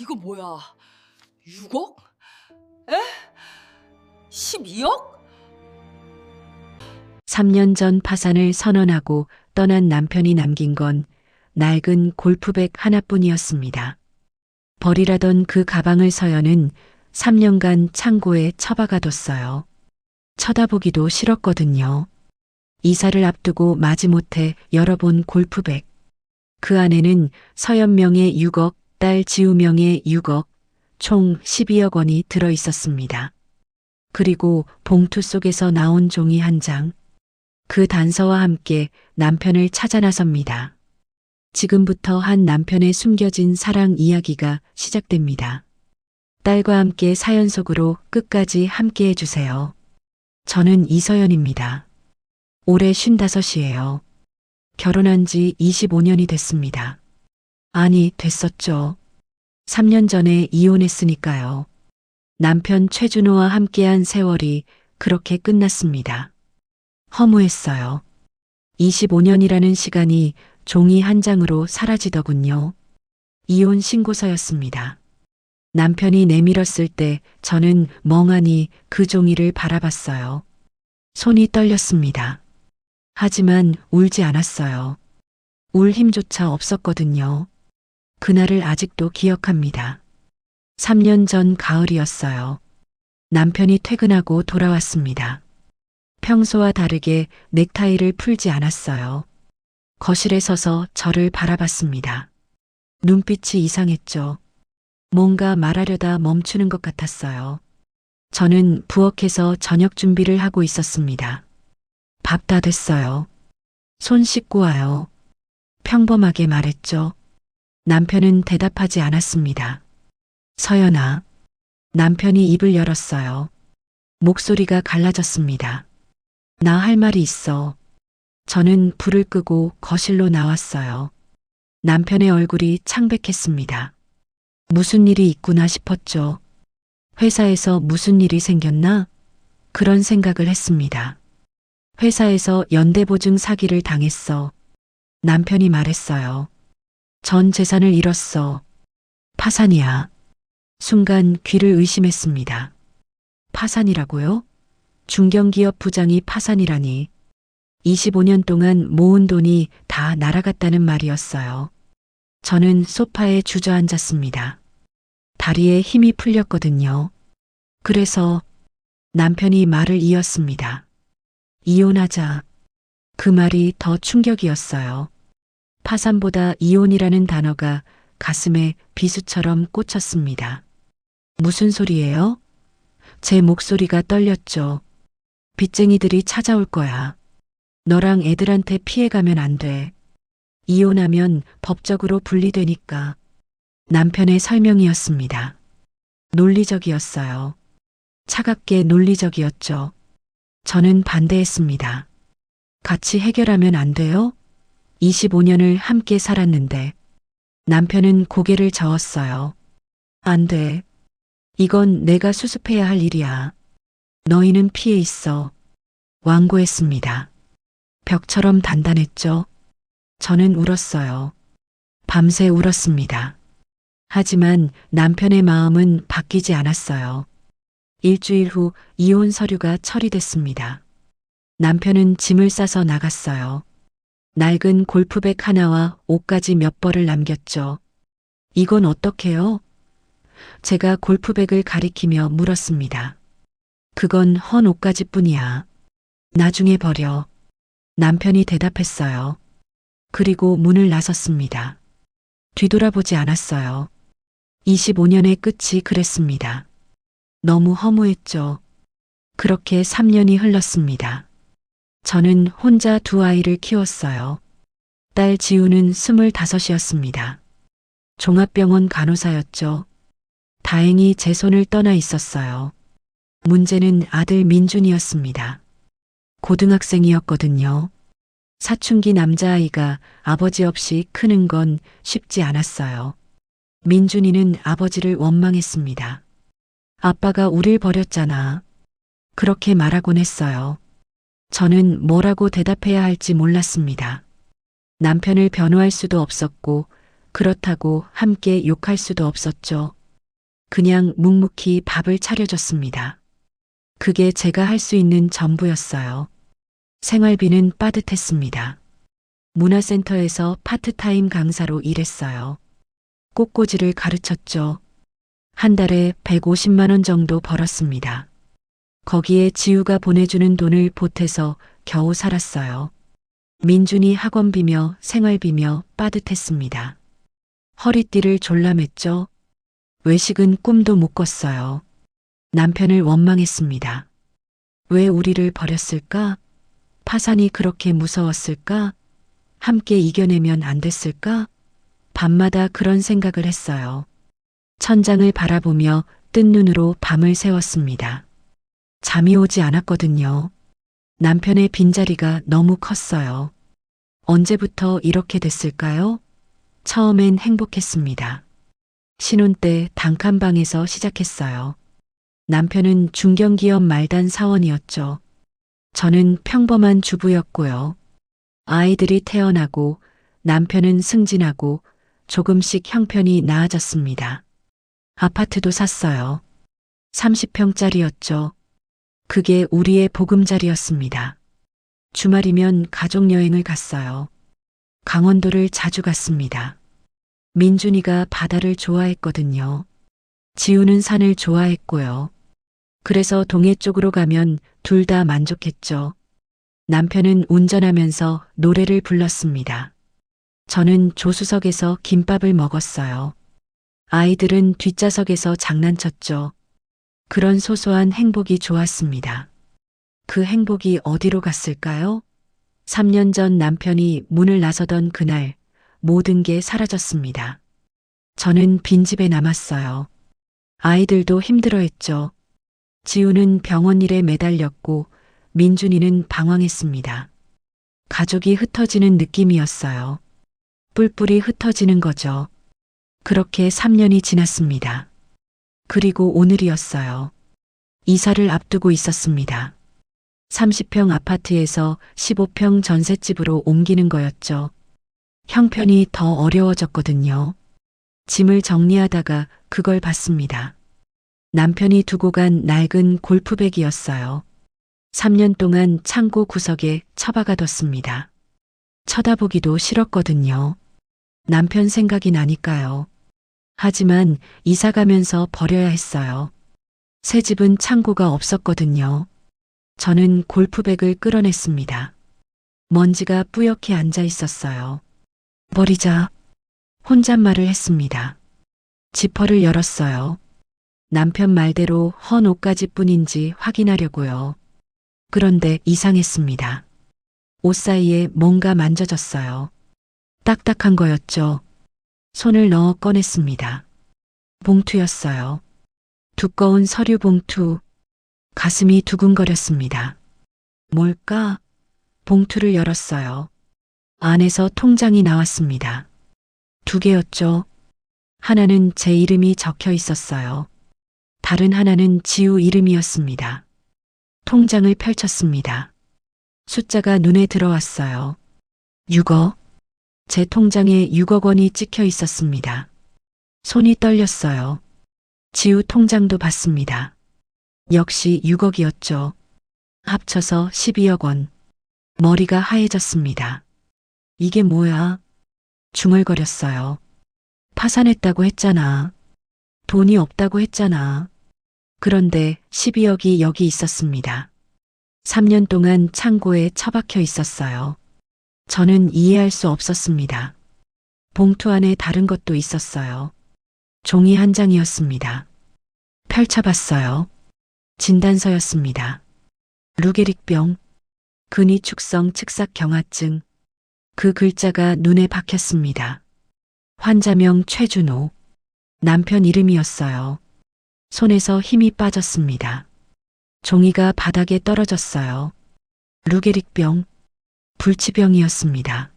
이거 뭐야? 6억? 에? 12억? 3년 전 파산을 선언하고 떠난 남편이 남긴 건 낡은 골프백 하나뿐이었습니다. 버리라던 그 가방을 서연은 3년간 창고에 처박아 뒀어요. 쳐다보기도 싫었거든요. 이사를 앞두고 마지못해 열어본 골프백. 그 안에는 서연명의 6억, 딸 지우명의 6억, 총 12억 원이 들어 있었습니다. 그리고 봉투 속에서 나온 종이 한 장. 그 단서와 함께 남편을 찾아 나섭니다. 지금부터 한 남편의 숨겨진 사랑 이야기가 시작됩니다. 딸과 함께 사연 속으로 끝까지 함께 해주세요. 저는 이서연입니다. 올해 55이에요. 결혼한 지 25년이 됐습니다. 아니, 됐었죠. 3년 전에 이혼했으니까요. 남편 최준호와 함께한 세월이 그렇게 끝났습니다. 허무했어요. 25년이라는 시간이 종이 한 장으로 사라지더군요. 이혼 신고서였습니다. 남편이 내밀었을 때 저는 멍하니 그 종이를 바라봤어요. 손이 떨렸습니다. 하지만 울지 않았어요. 울 힘조차 없었거든요. 그날을 아직도 기억합니다. 3년 전 가을이었어요. 남편이 퇴근하고 돌아왔습니다. 평소와 다르게 넥타이를 풀지 않았어요. 거실에 서서 저를 바라봤습니다. 눈빛이 이상했죠. 뭔가 말하려다 멈추는 것 같았어요. 저는 부엌에서 저녁 준비를 하고 있었습니다. 밥 다 됐어요. 손 씻고 와요. 평범하게 말했죠. 남편은 대답하지 않았습니다. 서연아. 남편이 입을 열었어요. 목소리가 갈라졌습니다. 나 할 말이 있어. 저는 불을 끄고 거실로 나왔어요. 남편의 얼굴이 창백했습니다. 무슨 일이 있구나 싶었죠. 회사에서 무슨 일이 생겼나? 그런 생각을 했습니다. 회사에서 연대보증 사기를 당했어. 남편이 말했어요. 전 재산을 잃었어. 파산이야. 순간 귀를 의심했습니다. 파산이라고요? 중견기업 부장이 파산이라니. 25년 동안 모은 돈이 다 날아갔다는 말이었어요. 저는 소파에 주저앉았습니다. 다리에 힘이 풀렸거든요. 그래서 남편이 말을 이었습니다. 이혼하자. 그 말이 더 충격이었어요. 파산보다 이혼이라는 단어가 가슴에 비수처럼 꽂혔습니다. 무슨 소리예요? 제 목소리가 떨렸죠. 빚쟁이들이 찾아올 거야. 너랑 애들한테 피해가면 안 돼. 이혼하면 법적으로 분리되니까. 남편의 설명이었습니다. 논리적이었어요. 차갑게 논리적이었죠. 저는 반대했습니다. 같이 해결하면 안 돼요? 25년을 함께 살았는데. 남편은 고개를 저었어요. 안 돼. 이건 내가 수습해야 할 일이야. 너희는 피해 있어. 완고했습니다. 벽처럼 단단했죠. 저는 울었어요. 밤새 울었습니다. 하지만 남편의 마음은 바뀌지 않았어요. 일주일 후 이혼 서류가 처리됐습니다. 남편은 짐을 싸서 나갔어요. 낡은 골프백 하나와 옷까지 몇 벌을 남겼죠. 이건 어떡해요? 제가 골프백을 가리키며 물었습니다. 그건 헌 옷가지뿐이야. 나중에 버려. 남편이 대답했어요. 그리고 문을 나섰습니다. 뒤돌아보지 않았어요. 25년의 끝이 그랬습니다. 너무 허무했죠. 그렇게 3년이 흘렀습니다. 저는 혼자 두 아이를 키웠어요. 딸 지우는 25이었습니다. 종합병원 간호사였죠. 다행히 제 손을 떠나 있었어요. 문제는 아들 민준이었습니다. 고등학생이었거든요. 사춘기 남자아이가 아버지 없이 크는 건 쉽지 않았어요. 민준이는 아버지를 원망했습니다. 아빠가 우릴 버렸잖아. 그렇게 말하곤 했어요. 저는 뭐라고 대답해야 할지 몰랐습니다. 남편을 변호할 수도 없었고 그렇다고 함께 욕할 수도 없었죠. 그냥 묵묵히 밥을 차려줬습니다. 그게 제가 할 수 있는 전부였어요. 생활비는 빠듯했습니다. 문화센터에서 파트타임 강사로 일했어요. 꽃꽂이를 가르쳤죠. 한 달에 150만 원 정도 벌었습니다. 거기에 지우가 보내주는 돈을 보태서 겨우 살았어요. 민준이 학원비며 생활비며 빠듯했습니다. 허리띠를 졸라맸죠. 외식은 꿈도 못 꿨어요. 남편을 원망했습니다. 왜 우리를 버렸을까? 파산이 그렇게 무서웠을까? 함께 이겨내면 안 됐을까? 밤마다 그런 생각을 했어요. 천장을 바라보며 뜬 눈으로 밤을 새웠습니다. 잠이 오지 않았거든요. 남편의 빈자리가 너무 컸어요. 언제부터 이렇게 됐을까요? 처음엔 행복했습니다. 신혼 때 단칸방에서 시작했어요. 남편은 중견기업 말단 사원이었죠. 저는 평범한 주부였고요. 아이들이 태어나고 남편은 승진하고 조금씩 형편이 나아졌습니다. 아파트도 샀어요. 30평짜리였죠. 그게 우리의 보금자리였습니다. 주말이면 가족여행을 갔어요. 강원도를 자주 갔습니다. 민준이가 바다를 좋아했거든요. 지우는 산을 좋아했고요. 그래서 동해 쪽으로 가면 둘 다 만족했죠. 남편은 운전하면서 노래를 불렀습니다. 저는 조수석에서 김밥을 먹었어요. 아이들은 뒷좌석에서 장난쳤죠. 그런 소소한 행복이 좋았습니다. 그 행복이 어디로 갔을까요? 3년 전 남편이 문을 나서던 그날 모든 게 사라졌습니다. 저는 빈집에 남았어요. 아이들도 힘들어했죠. 지우는 병원 일에 매달렸고 민준이는 방황했습니다. 가족이 흩어지는 느낌이었어요. 뿔뿔이 흩어지는 거죠. 그렇게 3년이 지났습니다. 그리고 오늘이었어요. 이사를 앞두고 있었습니다. 30평 아파트에서 15평 전셋집으로 옮기는 거였죠. 형편이 더 어려워졌거든요. 짐을 정리하다가 그걸 봤습니다. 남편이 두고 간 낡은 골프백이었어요. 3년 동안 창고 구석에 처박아뒀습니다. 쳐다보기도 싫었거든요. 남편 생각이 나니까요. 하지만 이사 가면서 버려야 했어요. 새 집은 창고가 없었거든요. 저는 골프백을 끌어냈습니다. 먼지가 뿌옇게 앉아 있었어요. 버리자. 혼잣말을 했습니다. 지퍼를 열었어요. 남편 말대로 헌 옷가지뿐인지 확인하려고요. 그런데 이상했습니다. 옷 사이에 뭔가 만져졌어요. 딱딱한 거였죠. 손을 넣어 꺼냈습니다. 봉투였어요. 두꺼운 서류 봉투. 가슴이 두근거렸습니다. 뭘까? 봉투를 열었어요. 안에서 통장이 나왔습니다. 2개였죠. 하나는 제 이름이 적혀 있었어요. 다른 하나는 지우 이름이었습니다. 통장을 펼쳤습니다. 숫자가 눈에 들어왔어요. 6억. 제 통장에 6억 원이 찍혀 있었습니다. 손이 떨렸어요. 지우 통장도 봤습니다. 역시 6억이었죠. 합쳐서 12억 원. 머리가 하얘졌습니다. 이게 뭐야? 중얼거렸어요. 파산했다고 했잖아. 돈이 없다고 했잖아. 그런데 12억이 여기 있었습니다. 3년 동안 창고에 처박혀 있었어요. 저는 이해할 수 없었습니다. 봉투 안에 다른 것도 있었어요. 종이 한 장이었습니다. 펼쳐봤어요. 진단서였습니다. 루게릭병, 근위축성 측삭경화증. 그 글자가 눈에 박혔습니다. 환자명 최준호. 남편 이름이었어요. 손에서 힘이 빠졌습니다. 종이가 바닥에 떨어졌어요. 루게릭병, 불치병이었습니다.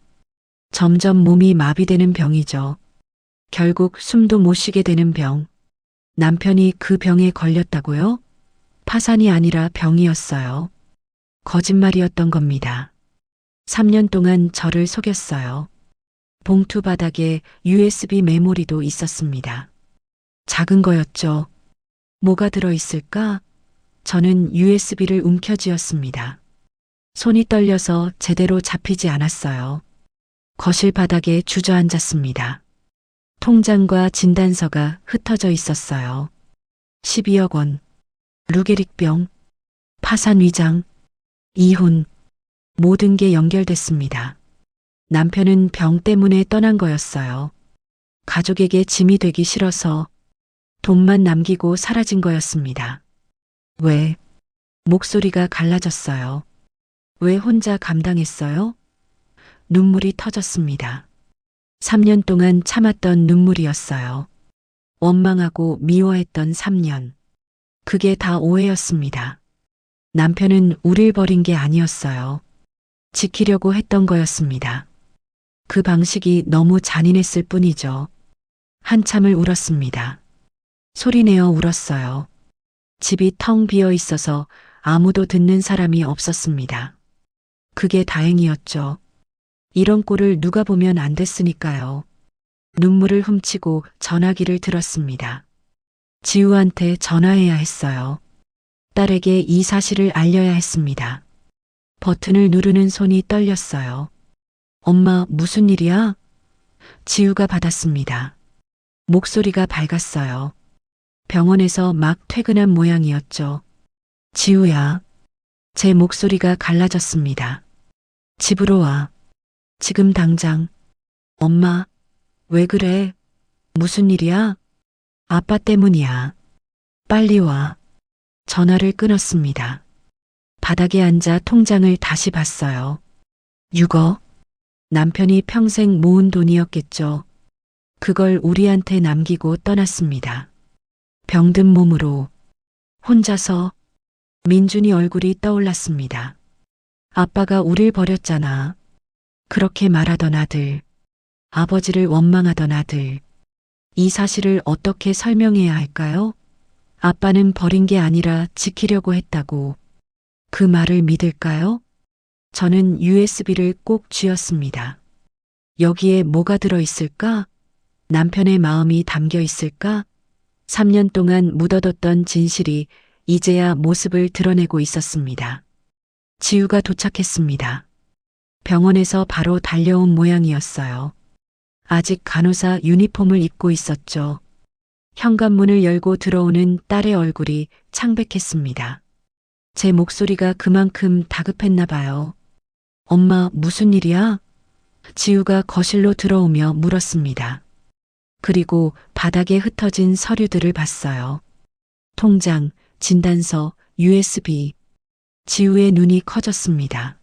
점점 몸이 마비되는 병이죠. 결국 숨도 못 쉬게 되는 병. 남편이 그 병에 걸렸다고요? 파산이 아니라 병이었어요. 거짓말이었던 겁니다. 3년 동안 저를 속였어요. 봉투 바닥에 USB 메모리도 있었습니다. 작은 거였죠. 뭐가 들어있을까? 저는 USB를 움켜쥐었습니다. 손이 떨려서 제대로 잡히지 않았어요. 거실 바닥에 주저앉았습니다. 통장과 진단서가 흩어져 있었어요. 12억 원, 루게릭병, 파산 위장, 이혼, 모든 게 연결됐습니다. 남편은 병 때문에 떠난 거였어요. 가족에게 짐이 되기 싫어서 돈만 남기고 사라진 거였습니다. 왜? 목소리가 갈라졌어요. 왜 혼자 감당했어요? 눈물이 터졌습니다. 3년 동안 참았던 눈물이었어요. 원망하고 미워했던 3년. 그게 다 오해였습니다. 남편은 우릴 버린 게 아니었어요. 지키려고 했던 거였습니다. 그 방식이 너무 잔인했을 뿐이죠. 한참을 울었습니다. 소리내어 울었어요. 집이 텅 비어 있어서 아무도 듣는 사람이 없었습니다. 그게 다행이었죠. 이런 꼴을 누가 보면 안 됐으니까요. 눈물을 훔치고 전화기를 들었습니다. 지우한테 전화해야 했어요. 딸에게 이 사실을 알려야 했습니다. 버튼을 누르는 손이 떨렸어요. 엄마, 무슨 일이야? 지우가 받았습니다. 목소리가 밝았어요. 병원에서 막 퇴근한 모양이었죠. 지우야. 제 목소리가 갈라졌습니다. 집으로 와. 지금 당장. 엄마, 왜 그래? 무슨 일이야? 아빠 때문이야. 빨리 와. 전화를 끊었습니다. 바닥에 앉아 통장을 다시 봤어요. 6억. 남편이 평생 모은 돈이었겠죠. 그걸 우리한테 남기고 떠났습니다. 병든 몸으로. 혼자서. 민준이 얼굴이 떠올랐습니다. 아빠가 우릴 버렸잖아. 그렇게 말하던 아들. 아버지를 원망하던 아들. 이 사실을 어떻게 설명해야 할까요? 아빠는 버린 게 아니라 지키려고 했다고. 그 말을 믿을까요? 저는 USB를 꼭 쥐었습니다. 여기에 뭐가 들어있을까? 남편의 마음이 담겨 있을까? 3년 동안 묻어뒀던 진실이 이제야 모습을 드러내고 있었습니다. 지우가 도착했습니다. 병원에서 바로 달려온 모양이었어요. 아직 간호사 유니폼을 입고 있었죠. 현관문을 열고 들어오는 딸의 얼굴이 창백했습니다. 제 목소리가 그만큼 다급했나 봐요. 엄마, 무슨 일이야? 지우가 거실로 들어오며 물었습니다. 그리고 바닥에 흩어진 서류들을 봤어요. 통장, 진단서, USB. 지우의 눈이 커졌습니다.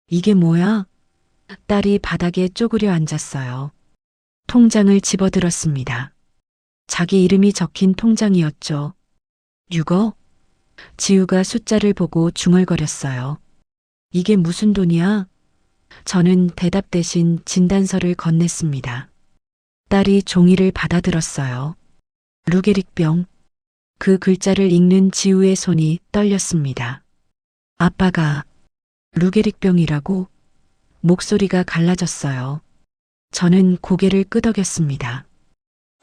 이게 뭐야? 딸이 바닥에 쪼그려 앉았어요. 통장을 집어들었습니다. 자기 이름이 적힌 통장이었죠. 6억? 지우가 숫자를 보고 중얼거렸어요. 이게 무슨 돈이야? 저는 대답 대신 진단서를 건넸습니다. 딸이 종이를 받아들었어요. 루게릭병. 그 글자를 읽는 지우의 손이 떨렸습니다. 아빠가 루게릭병이라고? 목소리가 갈라졌어요. 저는 고개를 끄덕였습니다.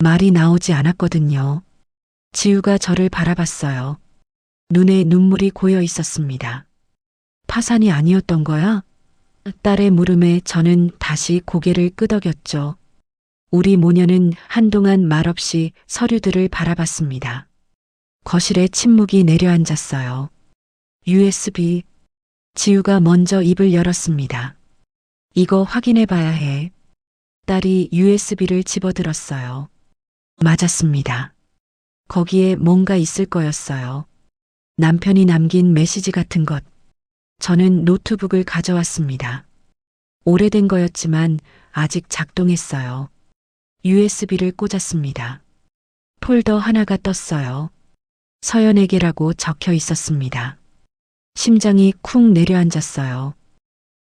말이 나오지 않았거든요. 지우가 저를 바라봤어요. 눈에 눈물이 고여 있었습니다. 파산이 아니었던 거야? 딸의 물음에 저는 다시 고개를 끄덕였죠. 우리 모녀는 한동안 말없이 서류들을 바라봤습니다. 거실에 침묵이 내려앉았어요. USB. 지우가 먼저 입을 열었습니다. 이거 확인해 봐야 해. 딸이 USB를 집어들었어요. 맞았습니다. 거기에 뭔가 있을 거였어요. 남편이 남긴 메시지 같은 것. 저는 노트북을 가져왔습니다. 오래된 거였지만 아직 작동했어요. USB를 꽂았습니다. 폴더 하나가 떴어요. 서연에게라고 적혀 있었습니다. 심장이 쿵 내려앉았어요.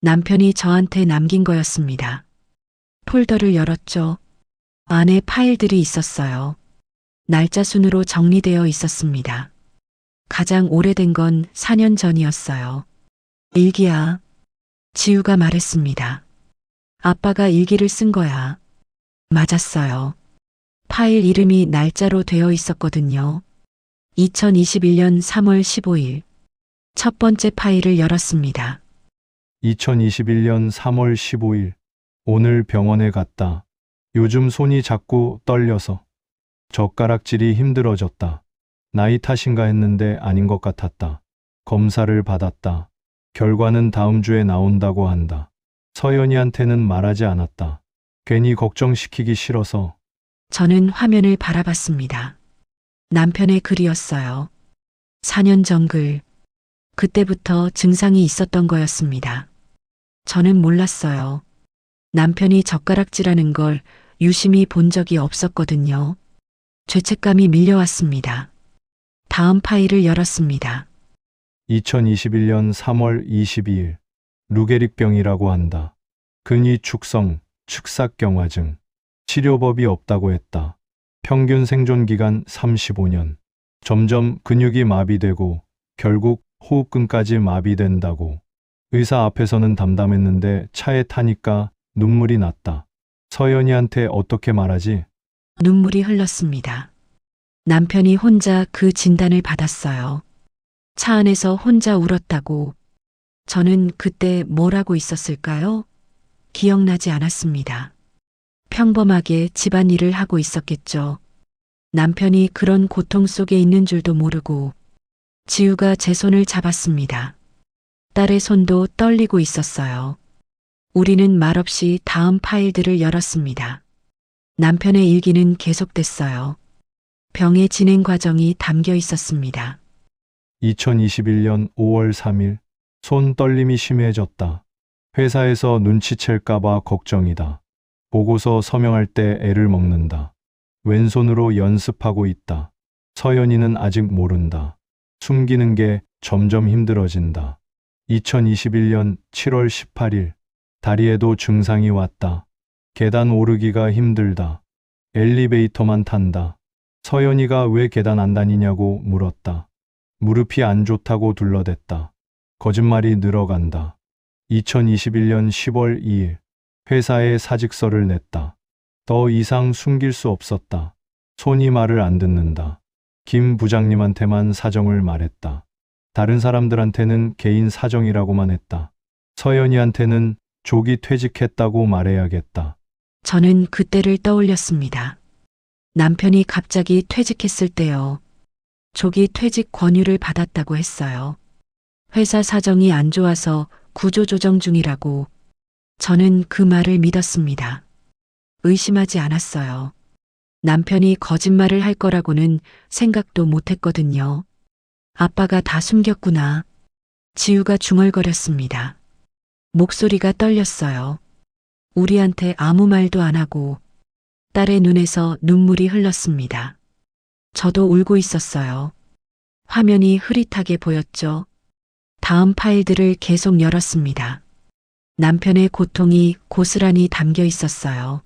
남편이 저한테 남긴 거였습니다. 폴더를 열었죠. 안에 파일들이 있었어요. 날짜 순으로 정리되어 있었습니다. 가장 오래된 건 4년 전이었어요. 일기야. 지우가 말했습니다. 아빠가 일기를 쓴 거야. 맞았어요. 파일 이름이 날짜로 되어 있었거든요. 2021년 3월 15일. 첫 번째 파일을 열었습니다. 2021년 3월 15일. 오늘 병원에 갔다. 요즘 손이 자꾸 떨려서. 젓가락질이 힘들어졌다. 나이 탓인가 했는데 아닌 것 같았다. 검사를 받았다. 결과는 다음 주에 나온다고 한다. 서연이한테는 말하지 않았다. 괜히 걱정시키기 싫어서. 저는 화면을 바라봤습니다. 남편의 글이었어요. 4년 전 글. 그때부터 증상이 있었던 거였습니다. 저는 몰랐어요. 남편이 젓가락질하는 걸 유심히 본 적이 없었거든요. 죄책감이 밀려왔습니다. 다음 파일을 열었습니다. 2021년 3월 22일. 루게릭병이라고 한다. 근위축성, 축삭경화증. 치료법이 없다고 했다. 평균 생존기간 35년. 점점 근육이 마비되고 결국 호흡근까지 마비된다고. 의사 앞에서는 담담했는데 차에 타니까 눈물이 났다. 서연이한테 어떻게 말하지? 눈물이 흘렀습니다. 남편이 혼자 그 진단을 받았어요. 차 안에서 혼자 울었다고. 저는 그때 뭘 하고 있었을까요? 기억나지 않았습니다. 평범하게 집안일을 하고 있었겠죠. 남편이 그런 고통 속에 있는 줄도 모르고. 지우가 제 손을 잡았습니다. 딸의 손도 떨리고 있었어요. 우리는 말없이 다음 파일들을 열었습니다. 남편의 일기는 계속됐어요. 병의 진행 과정이 담겨 있었습니다. 2021년 5월 3일. 손 떨림이 심해졌다. 회사에서 눈치챌까봐 걱정이다. 보고서 서명할 때 애를 먹는다. 왼손으로 연습하고 있다. 서연이는 아직 모른다. 숨기는 게 점점 힘들어진다. 2021년 7월 18일. 다리에도 증상이 왔다. 계단 오르기가 힘들다. 엘리베이터만 탄다. 서연이가 왜 계단 안 다니냐고 물었다. 무릎이 안 좋다고 둘러댔다. 거짓말이 늘어간다. 2021년 10월 2일. 회사에 사직서를 냈다. 더 이상 숨길 수 없었다. 손이 말을 안 듣는다. 김 부장님한테만 사정을 말했다. 다른 사람들한테는 개인 사정이라고만 했다. 서연이한테는 조기 퇴직했다고 말해야겠다. 저는 그때를 떠올렸습니다. 남편이 갑자기 퇴직했을 때요. 조기 퇴직 권유를 받았다고 했어요. 회사 사정이 안 좋아서 구조조정 중이라고. 저는 그 말을 믿었습니다. 의심하지 않았어요. 남편이 거짓말을 할 거라고는 생각도 못 했거든요. 아빠가 다 숨겼구나. 지우가 중얼거렸습니다. 목소리가 떨렸어요. 우리한테 아무 말도 안 하고. 딸의 눈에서 눈물이 흘렀습니다. 저도 울고 있었어요. 화면이 흐릿하게 보였죠. 다음 파일들을 계속 열었습니다. 남편의 고통이 고스란히 담겨 있었어요.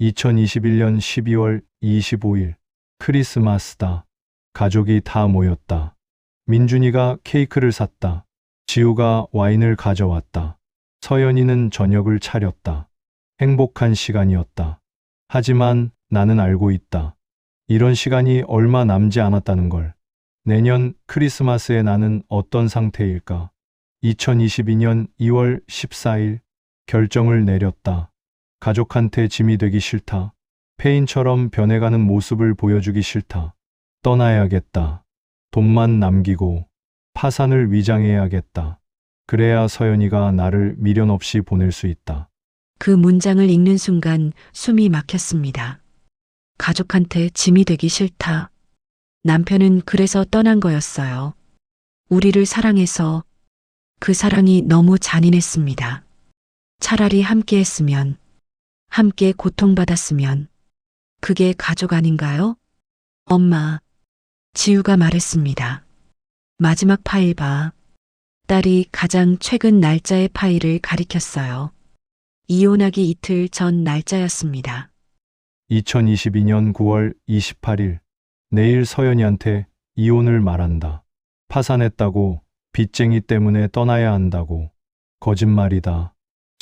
2021년 12월 25일. 크리스마스다. 가족이 다 모였다. 민준이가 케이크를 샀다. 지우가 와인을 가져왔다. 서연이는 저녁을 차렸다. 행복한 시간이었다. 하지만 나는 알고 있다. 이런 시간이 얼마 남지 않았다는 걸. 내년 크리스마스에 나는 어떤 상태일까? 2022년 2월 14일. 결정을 내렸다. 가족한테 짐이 되기 싫다. 폐인처럼 변해가는 모습을 보여주기 싫다. 떠나야겠다. 돈만 남기고 파산을 위장해야겠다. 그래야 서연이가 나를 미련 없이 보낼 수 있다. 그 문장을 읽는 순간 숨이 막혔습니다. 가족한테 짐이 되기 싫다. 남편은 그래서 떠난 거였어요. 우리를 사랑해서. 그 사랑이 너무 잔인했습니다. 차라리 함께 했으면, 함께 고통받았으면. 그게 가족 아닌가요? 엄마, 지우가 말했습니다. 마지막 파일 봐. 딸이 가장 최근 날짜의 파일을 가리켰어요. 이혼하기 이틀 전 날짜였습니다. 2022년 9월 28일. 내일 서연이한테 이혼을 말한다. 파산했다고, 빚쟁이 때문에 떠나야 한다고. 거짓말이다.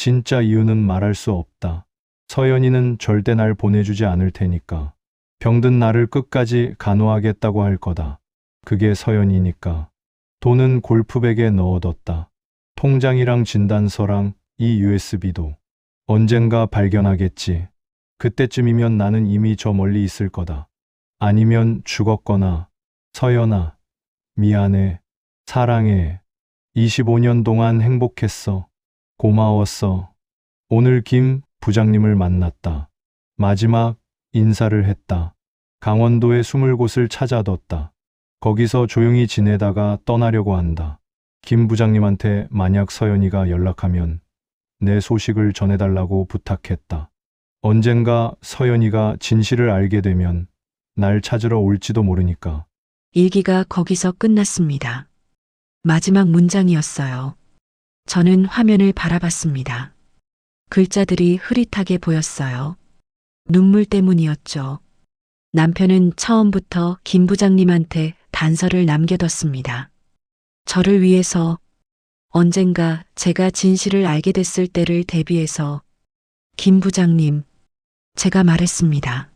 진짜 이유는 말할 수 없다. 서연이는 절대 날 보내주지 않을 테니까. 병든 나를 끝까지 간호하겠다고 할 거다. 그게 서연이니까. 돈은 골프백에 넣어뒀다. 통장이랑 진단서랑 이 USB도. 언젠가 발견하겠지. 그때쯤이면 나는 이미 저 멀리 있을 거다. 아니면 죽었거나. 서연아, 미안해. 사랑해. 25년 동안 행복했어. 고마웠어. 오늘 김 부장님을 만났다. 마지막 인사를 했다. 강원도의 20곳을 찾아뒀다. 거기서 조용히 지내다가 떠나려고 한다. 김 부장님한테 만약 서연이가 연락하면 내 소식을 전해달라고 부탁했다. 언젠가 서연이가 진실을 알게 되면 날 찾으러 올지도 모르니까. 일기가 거기서 끝났습니다. 마지막 문장이었어요. 저는 화면을 바라봤습니다. 글자들이 흐릿하게 보였어요. 눈물 때문이었죠. 남편은 처음부터 김 부장님한테 단서를 남겨뒀습니다. 저를 위해서 언젠가 제가 진실을 알게 됐을 때를 대비해서 김 부장님, 제가 말했습니다.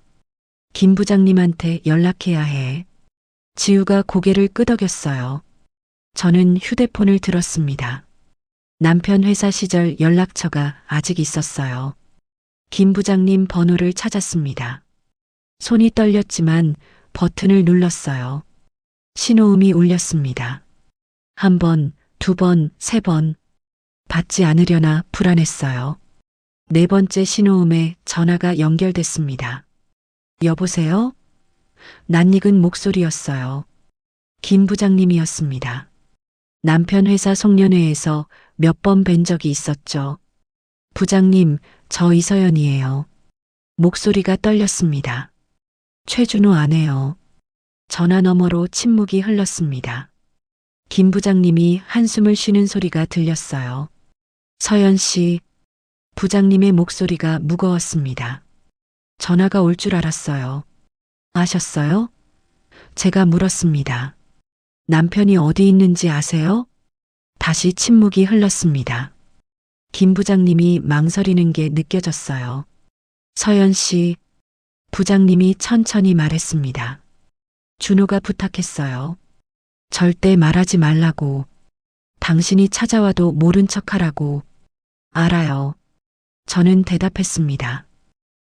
김 부장님한테 연락해야 해. 지우가 고개를 끄덕였어요. 저는 휴대폰을 들었습니다. 남편 회사 시절 연락처가 아직 있었어요. 김 부장님 번호를 찾았습니다. 손이 떨렸지만 버튼을 눌렀어요. 신호음이 울렸습니다. 한 번, 두 번, 세 번. 받지 않으려나 불안했어요. 네 번째 신호음에 전화가 연결됐습니다. 여보세요? 낯익은 목소리였어요. 김 부장님이었습니다. 남편 회사 송년회에서 몇 번 뵌 적이 있었죠. 부장님, 저 이서연이에요. 목소리가 떨렸습니다. 최준호 아내요. 전화 너머로 침묵이 흘렀습니다. 김 부장님이 한숨을 쉬는 소리가 들렸어요. 서연 씨, 부장님의 목소리가 무거웠습니다. 전화가 올 줄 알았어요. 아셨어요? 제가 물었습니다. 남편이 어디 있는지 아세요? 다시 침묵이 흘렀습니다. 김 부장님이 망설이는 게 느껴졌어요. 서연 씨, 부장님이 천천히 말했습니다. 준호가 부탁했어요. 절대 말하지 말라고. 당신이 찾아와도 모른 척하라고. 알아요. 저는 대답했습니다.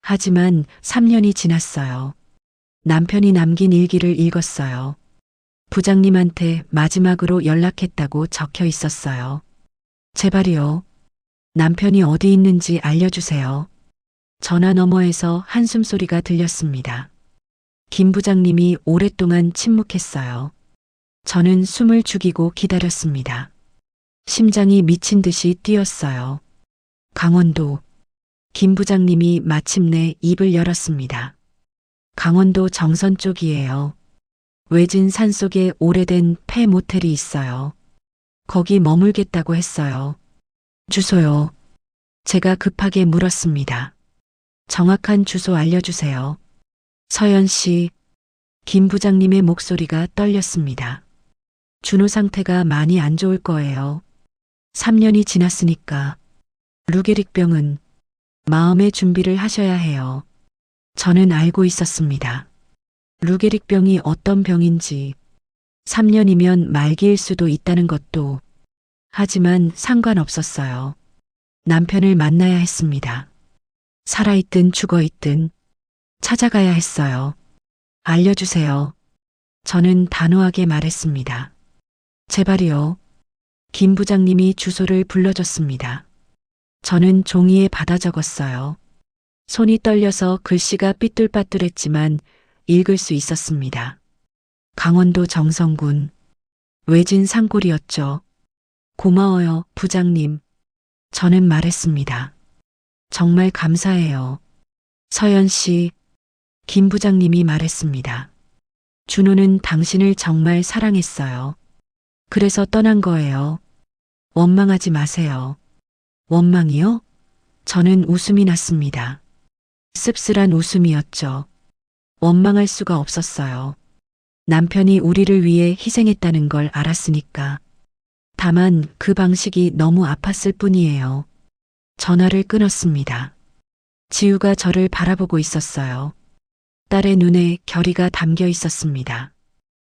하지만 3년이 지났어요. 남편이 남긴 일기를 읽었어요. 부장님한테 마지막으로 연락했다고 적혀 있었어요. 제발이요. 남편이 어디 있는지 알려주세요. 전화 너머에서 한숨 소리가 들렸습니다. 김 부장님이 오랫동안 침묵했어요. 저는 숨을 죽이고 기다렸습니다. 심장이 미친 듯이 뛰었어요. 강원도. 김 부장님이 마침내 입을 열었습니다. 강원도 정선 쪽이에요. 외진 산속에 오래된 폐 모텔이 있어요. 거기 머물겠다고 했어요. 주소요. 제가 급하게 물었습니다. 정확한 주소 알려주세요. 서연 씨, 김 부장님의 목소리가 떨렸습니다. 준호 상태가 많이 안 좋을 거예요. 3년이 지났으니까. 루게릭병은 마음의 준비를 하셔야 해요. 저는 알고 있었습니다. 루게릭병이 어떤 병인지, 3년이면 말기일 수도 있다는 것도. 하지만 상관없었어요. 남편을 만나야 했습니다. 살아있든 죽어있든 찾아가야 했어요. 알려주세요. 저는 단호하게 말했습니다. 제발이요. 김 부장님이 주소를 불러줬습니다. 저는 종이에 받아 적었어요. 손이 떨려서 글씨가 삐뚤빠뚤했지만 읽을 수 있었습니다. 강원도 정선군. 외진 산골이었죠. 고마워요, 부장님. 저는 말했습니다. 정말 감사해요. 서연 씨, 김 부장님이 말했습니다. 준호는 당신을 정말 사랑했어요. 그래서 떠난 거예요. 원망하지 마세요. 원망이요? 저는 웃음이 났습니다. 씁쓸한 웃음이었죠. 원망할 수가 없었어요. 남편이 우리를 위해 희생했다는 걸 알았으니까. 다만 그 방식이 너무 아팠을 뿐이에요. 전화를 끊었습니다. 지우가 저를 바라보고 있었어요. 딸의 눈에 결의가 담겨 있었습니다.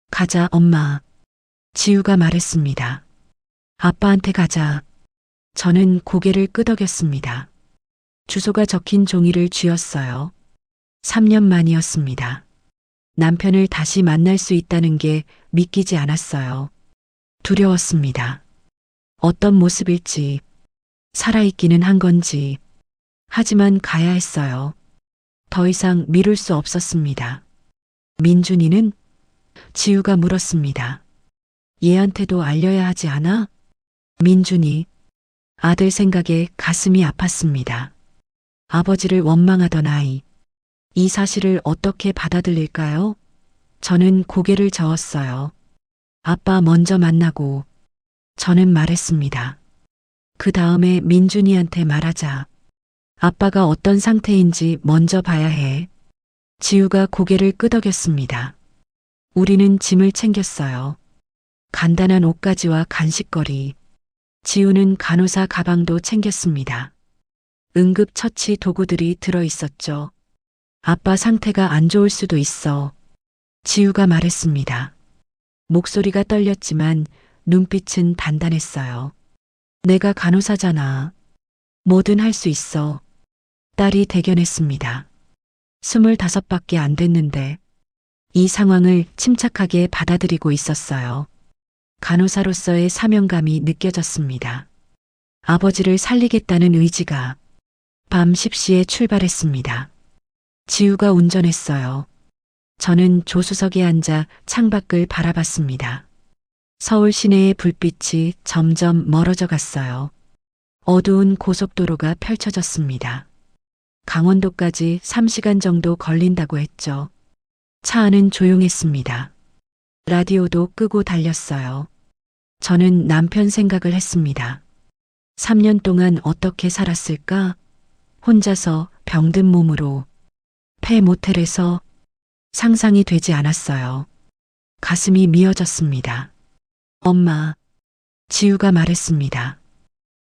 가자, 엄마. 지우가 말했습니다. 아빠한테 가자. 저는 고개를 끄덕였습니다. 주소가 적힌 종이를 쥐었어요. 3년 만이었습니다. 남편을 다시 만날 수 있다는 게 믿기지 않았어요. 두려웠습니다. 어떤 모습일지, 살아있기는 한 건지. 하지만 가야 했어요. 더 이상 미룰 수 없었습니다. 민준이는? 지우가 물었습니다. 얘한테도 알려야 하지 않아? 민준이. 아들 생각에 가슴이 아팠습니다. 아버지를 원망하던 아이. 이 사실을 어떻게 받아들일까요? 저는 고개를 저었어요. 아빠 먼저 만나고. 저는 말했습니다. 그 다음에 민준이한테 말하자. 아빠가 어떤 상태인지 먼저 봐야 해. 지우가 고개를 끄덕였습니다. 우리는 짐을 챙겼어요. 간단한 옷가지와 간식거리. 지우는 간호사 가방도 챙겼습니다. 응급처치 도구들이 들어 있었죠. 아빠 상태가 안 좋을 수도 있어. 지우가 말했습니다. 목소리가 떨렸지만 눈빛은 단단했어요. 내가 간호사잖아. 뭐든 할 수 있어. 딸이 대견했습니다. 25밖에 안 됐는데 이 상황을 침착하게 받아들이고 있었어요. 간호사로서의 사명감이 느껴졌습니다. 아버지를 살리겠다는 의지가. 밤 10시에 출발했습니다. 지우가 운전했어요. 저는 조수석에 앉아 창밖을 바라봤습니다. 서울 시내의 불빛이 점점 멀어져 갔어요. 어두운 고속도로가 펼쳐졌습니다. 강원도까지 3시간 정도 걸린다고 했죠. 차 안은 조용했습니다. 라디오도 끄고 달렸어요. 저는 남편 생각을 했습니다. 3년 동안 어떻게 살았을까? 혼자서 병든 몸으로. 폐 모텔에서. 상상이 되지 않았어요. 가슴이 미어졌습니다. 엄마. 지우가 말했습니다.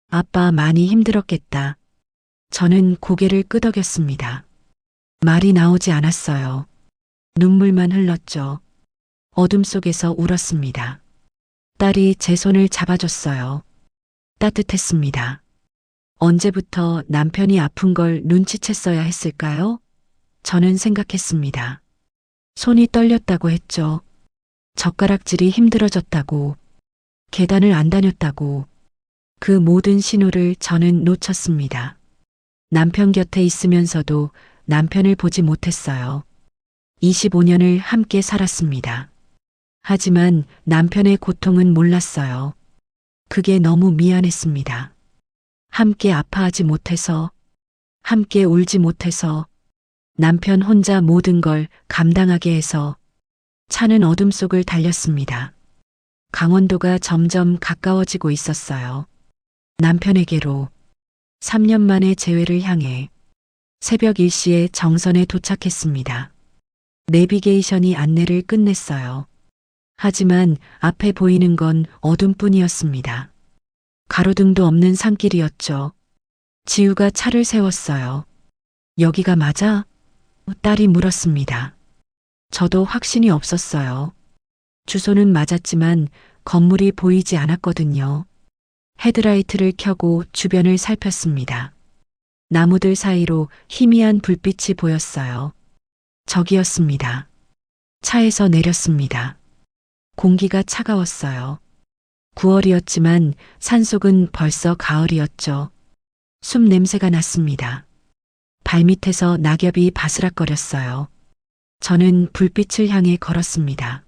아빠 많이 힘들었겠다. 저는 고개를 끄덕였습니다. 말이 나오지 않았어요. 눈물만 흘렀죠. 어둠 속에서 울었습니다. 딸이 제 손을 잡아줬어요. 따뜻했습니다. 언제부터 남편이 아픈 걸 눈치챘어야 했을까요? 저는 생각했습니다. 손이 떨렸다고 했죠. 젓가락질이 힘들어졌다고. 계단을 안 다녔다고. 그 모든 신호를 저는 놓쳤습니다. 남편 곁에 있으면서도 남편을 보지 못했어요. 25년을 함께 살았습니다. 하지만 남편의 고통은 몰랐어요. 그게 너무 미안했습니다. 함께 아파하지 못해서, 함께 울지 못해서, 남편 혼자 모든 걸 감당하게 해서. 차는 어둠 속을 달렸습니다. 강원도가 점점 가까워지고 있었어요. 남편에게로. 3년 만의 재회를 향해. 새벽 1시에 정선에 도착했습니다. 내비게이션이 안내를 끝냈어요. 하지만 앞에 보이는 건 어둠뿐이었습니다. 가로등도 없는 산길이었죠. 지우가 차를 세웠어요. 여기가 맞아? 딸이 물었습니다. 저도 확신이 없었어요. 주소는 맞았지만 건물이 보이지 않았거든요. 헤드라이트를 켜고 주변을 살폈습니다. 나무들 사이로 희미한 불빛이 보였어요. 저기였습니다. 차에서 내렸습니다. 공기가 차가웠어요. 9월이었지만 산속은 벌써 가을이었죠. 숲 냄새가 났습니다. 발밑에서 낙엽이 바스락거렸어요. 저는 불빛을 향해 걸었습니다.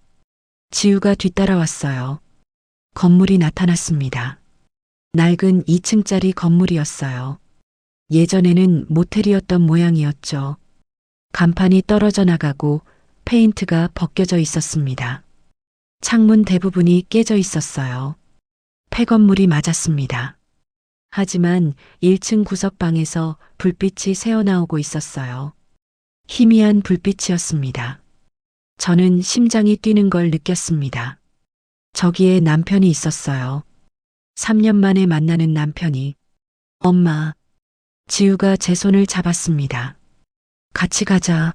지우가 뒤따라왔어요. 건물이 나타났습니다. 낡은 2층짜리 건물이었어요. 예전에는 모텔이었던 모양이었죠. 간판이 떨어져 나가고 페인트가 벗겨져 있었습니다. 창문 대부분이 깨져 있었어요. 폐건물이 맞았습니다. 하지만 1층 구석방에서 불빛이 새어나오고 있었어요. 희미한 불빛이었습니다. 저는 심장이 뛰는 걸 느꼈습니다. 저기에 남편이 있었어요. 3년 만에 만나는 남편이. 엄마, 지우가 제 손을 잡았습니다. 같이 가자.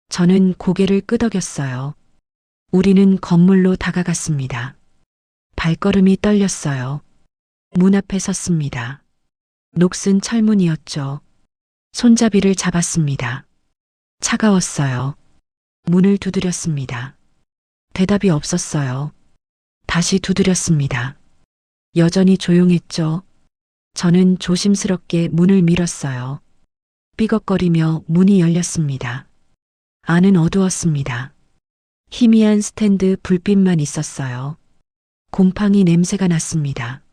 저는 고개를 끄덕였어요. 우리는 건물로 다가갔습니다. 발걸음이 떨렸어요. 문 앞에 섰습니다. 녹슨 철문이었죠. 손잡이를 잡았습니다. 차가웠어요. 문을 두드렸습니다. 대답이 없었어요. 다시 두드렸습니다. 여전히 조용했죠. 저는 조심스럽게 문을 밀었어요. 삐걱거리며 문이 열렸습니다. 안은 어두웠습니다. 희미한 스탠드 불빛만 있었어요. 곰팡이 냄새가 났습니다.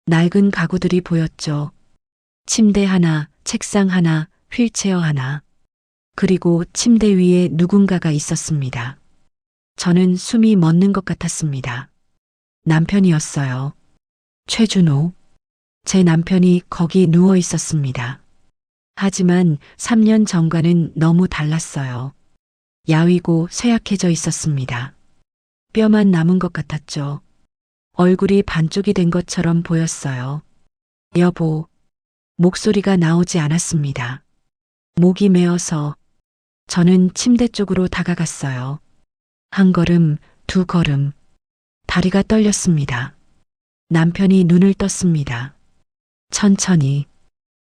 낡은 가구들이 보였죠. 침대 하나, 책상 하나, 휠체어 하나. 그리고 침대 위에 누군가가 있었습니다. 저는 숨이 멎는 것 같았습니다. 남편이었어요. 최준호. 제 남편이 거기 누워 있었습니다. 하지만 3년 전과는 너무 달랐어요. 야위고 쇠약해져 있었습니다. 뼈만 남은 것 같았죠. 얼굴이 반쪽이 된 것처럼 보였어요. 여보. 목소리가 나오지 않았습니다. 목이 메어서 저는 침대 쪽으로 다가갔어요. 한 걸음, 두 걸음. 다리가 떨렸습니다. 남편이 눈을 떴습니다. 천천히,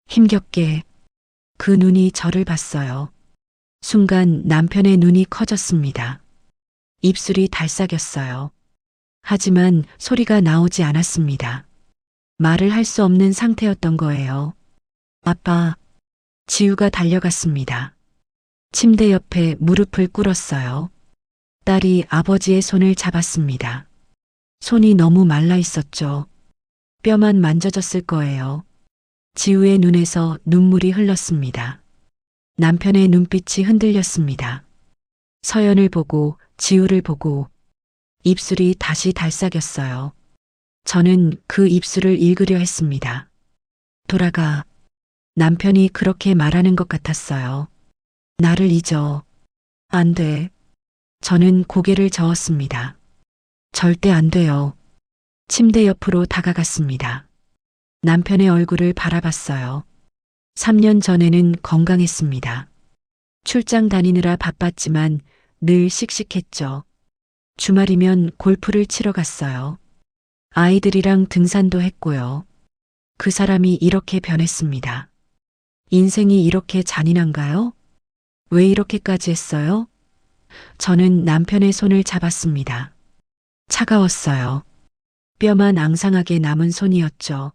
힘겹게 그 눈이 저를 봤어요. 순간 남편의 눈이 커졌습니다. 입술이 달싹였어요. 하지만 소리가 나오지 않았습니다. 말을 할 수 없는 상태였던 거예요. 아빠, 지우가 달려갔습니다. 침대 옆에 무릎을 꿇었어요. 딸이 아버지의 손을 잡았습니다. 손이 너무 말라 있었죠. 뼈만 만져졌을 거예요. 지우의 눈에서 눈물이 흘렀습니다. 남편의 눈빛이 흔들렸습니다. 서연을 보고 지우를 보고 입술이 다시 달싹였어요. 저는 그 입술을 읽으려 했습니다. 돌아가. 남편이 그렇게 말하는 것 같았어요. 나를 잊어. 안 돼. 저는 고개를 저었습니다. 절대 안 돼요. 침대 옆으로 다가갔습니다. 남편의 얼굴을 바라봤어요. 3년 전에는 건강했습니다. 출장 다니느라 바빴지만 늘 씩씩했죠. 주말이면 골프를 치러 갔어요. 아이들이랑 등산도 했고요. 그 사람이 이렇게 변했습니다. 인생이 이렇게 잔인한가요? 왜 이렇게까지 했어요? 저는 남편의 손을 잡았습니다. 차가웠어요. 뼈만 앙상하게 남은 손이었죠.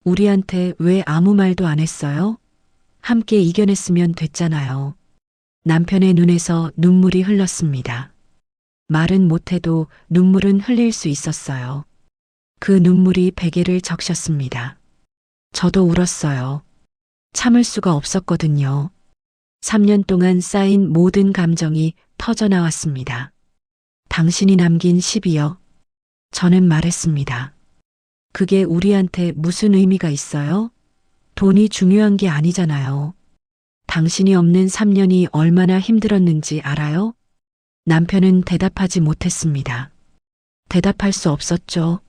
우리한테 왜 아무 말도 안 했어요? 함께 이겨냈으면 됐잖아요. 남편의 눈에서 눈물이 흘렀습니다. 말은 못해도 눈물은 흘릴 수 있었어요. 그 눈물이 베개를 적셨습니다. 저도 울었어요. 참을 수가 없었거든요. 3년 동안 쌓인 모든 감정이 터져나왔습니다. 당신이 남긴 10이요. 저는 말했습니다. 그게 우리한테 무슨 의미가 있어요? 돈이 중요한 게 아니잖아요. 당신이 없는 3년이 얼마나 힘들었는지 알아요? 남편은 대답하지 못했습니다. 대답할 수 없었죠.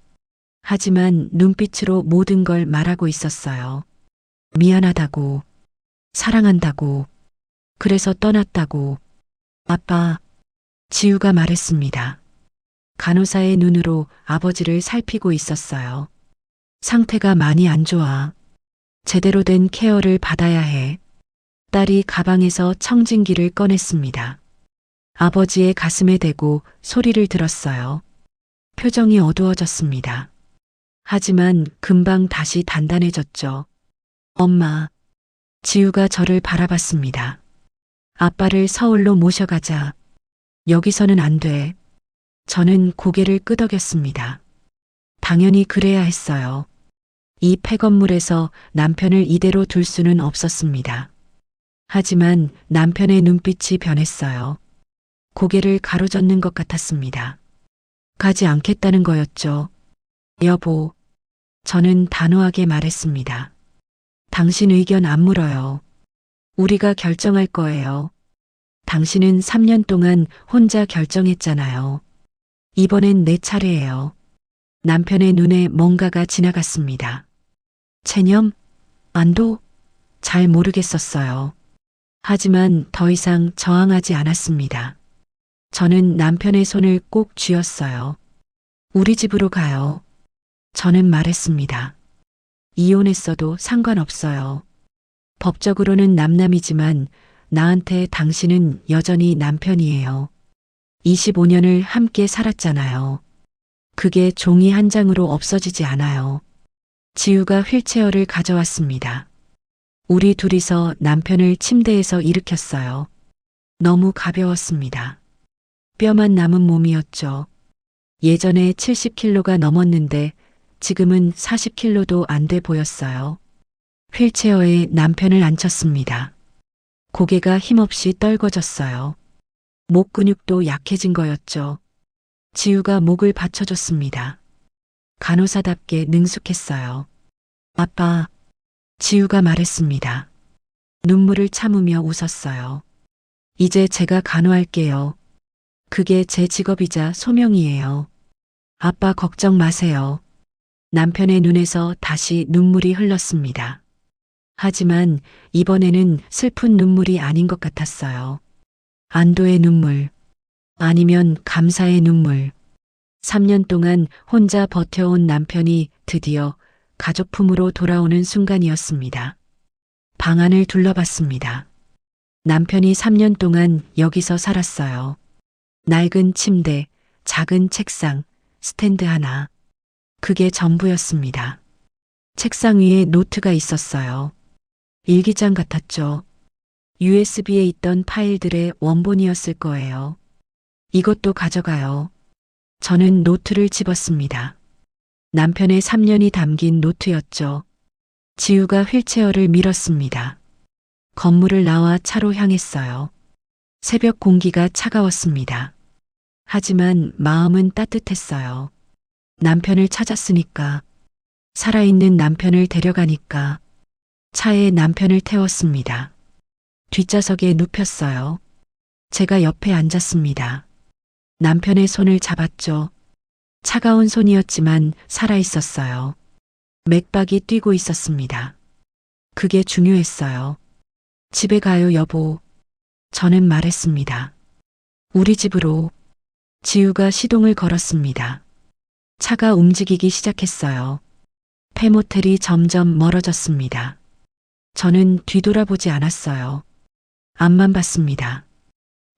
하지만 눈빛으로 모든 걸 말하고 있었어요. 미안하다고, 사랑한다고, 그래서 떠났다고. 아빠, 지우가 말했습니다. 간호사의 눈으로 아버지를 살피고 있었어요. 상태가 많이 안 좋아. 제대로 된 케어를 받아야 해. 딸이 가방에서 청진기를 꺼냈습니다. 아버지의 가슴에 대고 소리를 들었어요. 표정이 어두워졌습니다. 하지만 금방 다시 단단해졌죠. 엄마, 지우가 저를 바라봤습니다. 아빠를 서울로 모셔가자. 여기서는 안 돼. 저는 고개를 끄덕였습니다. 당연히 그래야 했어요. 이 폐건물에서 남편을 이대로 둘 수는 없었습니다. 하지만 남편의 눈빛이 변했어요. 고개를 가로젓는 것 같았습니다. 가지 않겠다는 거였죠. 여보, 저는 단호하게 말했습니다. 당신 의견 안 물어요. 우리가 결정할 거예요. 당신은 3년 동안 혼자 결정했잖아요. 이번엔 내 차례예요. 남편의 눈에 뭔가가 지나갔습니다. 체념? 안도? 잘 모르겠었어요. 하지만 더 이상 저항하지 않았습니다. 저는 남편의 손을 꼭 쥐었어요. 우리 집으로 가요. 저는 말했습니다. 이혼했어도 상관없어요. 법적으로는 남남이지만 나한테 당신은 여전히 남편이에요. 25년을 함께 살았잖아요. 그게 종이 한 장으로 없어지지 않아요. 지우가 휠체어를 가져왔습니다. 우리 둘이서 남편을 침대에서 일으켰어요. 너무 가벼웠습니다. 뼈만 남은 몸이었죠. 예전에 70kg가 넘었는데 지금은 40kg도 안 돼 보였어요. 휠체어에 남편을 앉혔습니다. 고개가 힘없이 떨궈졌어요. 목 근육도 약해진 거였죠. 지우가 목을 받쳐줬습니다. 간호사답게 능숙했어요. 아빠, 지우가 말했습니다. 눈물을 참으며 웃었어요. 이제 제가 간호할게요. 그게 제 직업이자 소명이에요. 아빠 걱정 마세요. 남편의 눈에서 다시 눈물이 흘렀습니다. 하지만 이번에는 슬픈 눈물이 아닌 것 같았어요. 안도의 눈물, 아니면 감사의 눈물. 3년 동안 혼자 버텨온 남편이 드디어 가족 품으로 돌아오는 순간이었습니다. 방 안을 둘러봤습니다. 남편이 3년 동안 여기서 살았어요. 낡은 침대, 작은 책상, 스탠드 하나. 그게 전부였습니다. 책상 위에 노트가 있었어요. 일기장 같았죠. USB에 있던 파일들의 원본이었을 거예요. 이것도 가져가요. 저는 노트를 집었습니다. 남편의 3년이 담긴 노트였죠. 지우가 휠체어를 밀었습니다. 건물을 나와 차로 향했어요. 새벽 공기가 차가웠습니다. 하지만 마음은 따뜻했어요. 남편을 찾았으니까, 살아있는 남편을 데려가니까. 차에 남편을 태웠습니다. 뒷좌석에 눕혔어요. 제가 옆에 앉았습니다. 남편의 손을 잡았죠. 차가운 손이었지만 살아있었어요. 맥박이 뛰고 있었습니다. 그게 중요했어요. 집에 가요, 여보. 저는 말했습니다. 우리 집으로. 지우가 시동을 걸었습니다. 차가 움직이기 시작했어요. 폐모텔이 점점 멀어졌습니다. 저는 뒤돌아보지 않았어요. 앞만 봤습니다.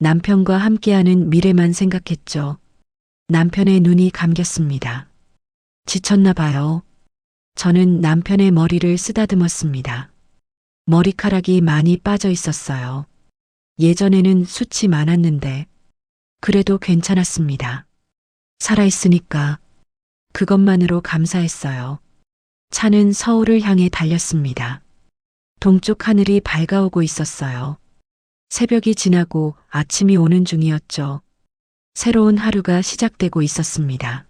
남편과 함께하는 미래만 생각했죠. 남편의 눈이 감겼습니다. 지쳤나 봐요. 저는 남편의 머리를 쓰다듬었습니다. 머리카락이 많이 빠져 있었어요. 예전에는 숱이 많았는데 그래도 괜찮았습니다. 살아있으니까 그것만으로 감사했어요. 차는 서울을 향해 달렸습니다. 동쪽 하늘이 밝아오고 있었어요. 새벽이 지나고 아침이 오는 중이었죠. 새로운 하루가 시작되고 있었습니다.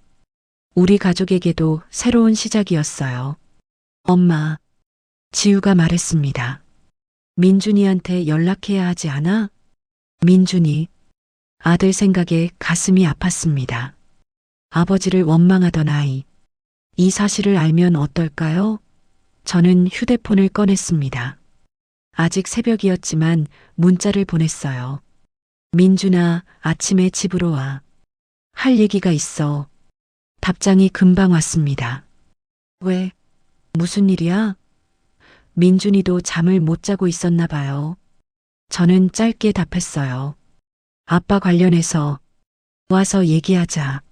우리 가족에게도 새로운 시작이었어요. 엄마, 지우가 말했습니다. 민준이한테 연락해야 하지 않아? 민준이. 아들 생각에 가슴이 아팠습니다. 아버지를 원망하던 아이. 이 사실을 알면 어떨까요? 저는 휴대폰을 꺼냈습니다. 아직 새벽이었지만 문자를 보냈어요. 민준아, 아침에 집으로 와. 할 얘기가 있어. 답장이 금방 왔습니다. 왜? 무슨 일이야? 민준이도 잠을 못 자고 있었나 봐요. 저는 짧게 답했어요. 아빠 관련해서 와서 얘기하자.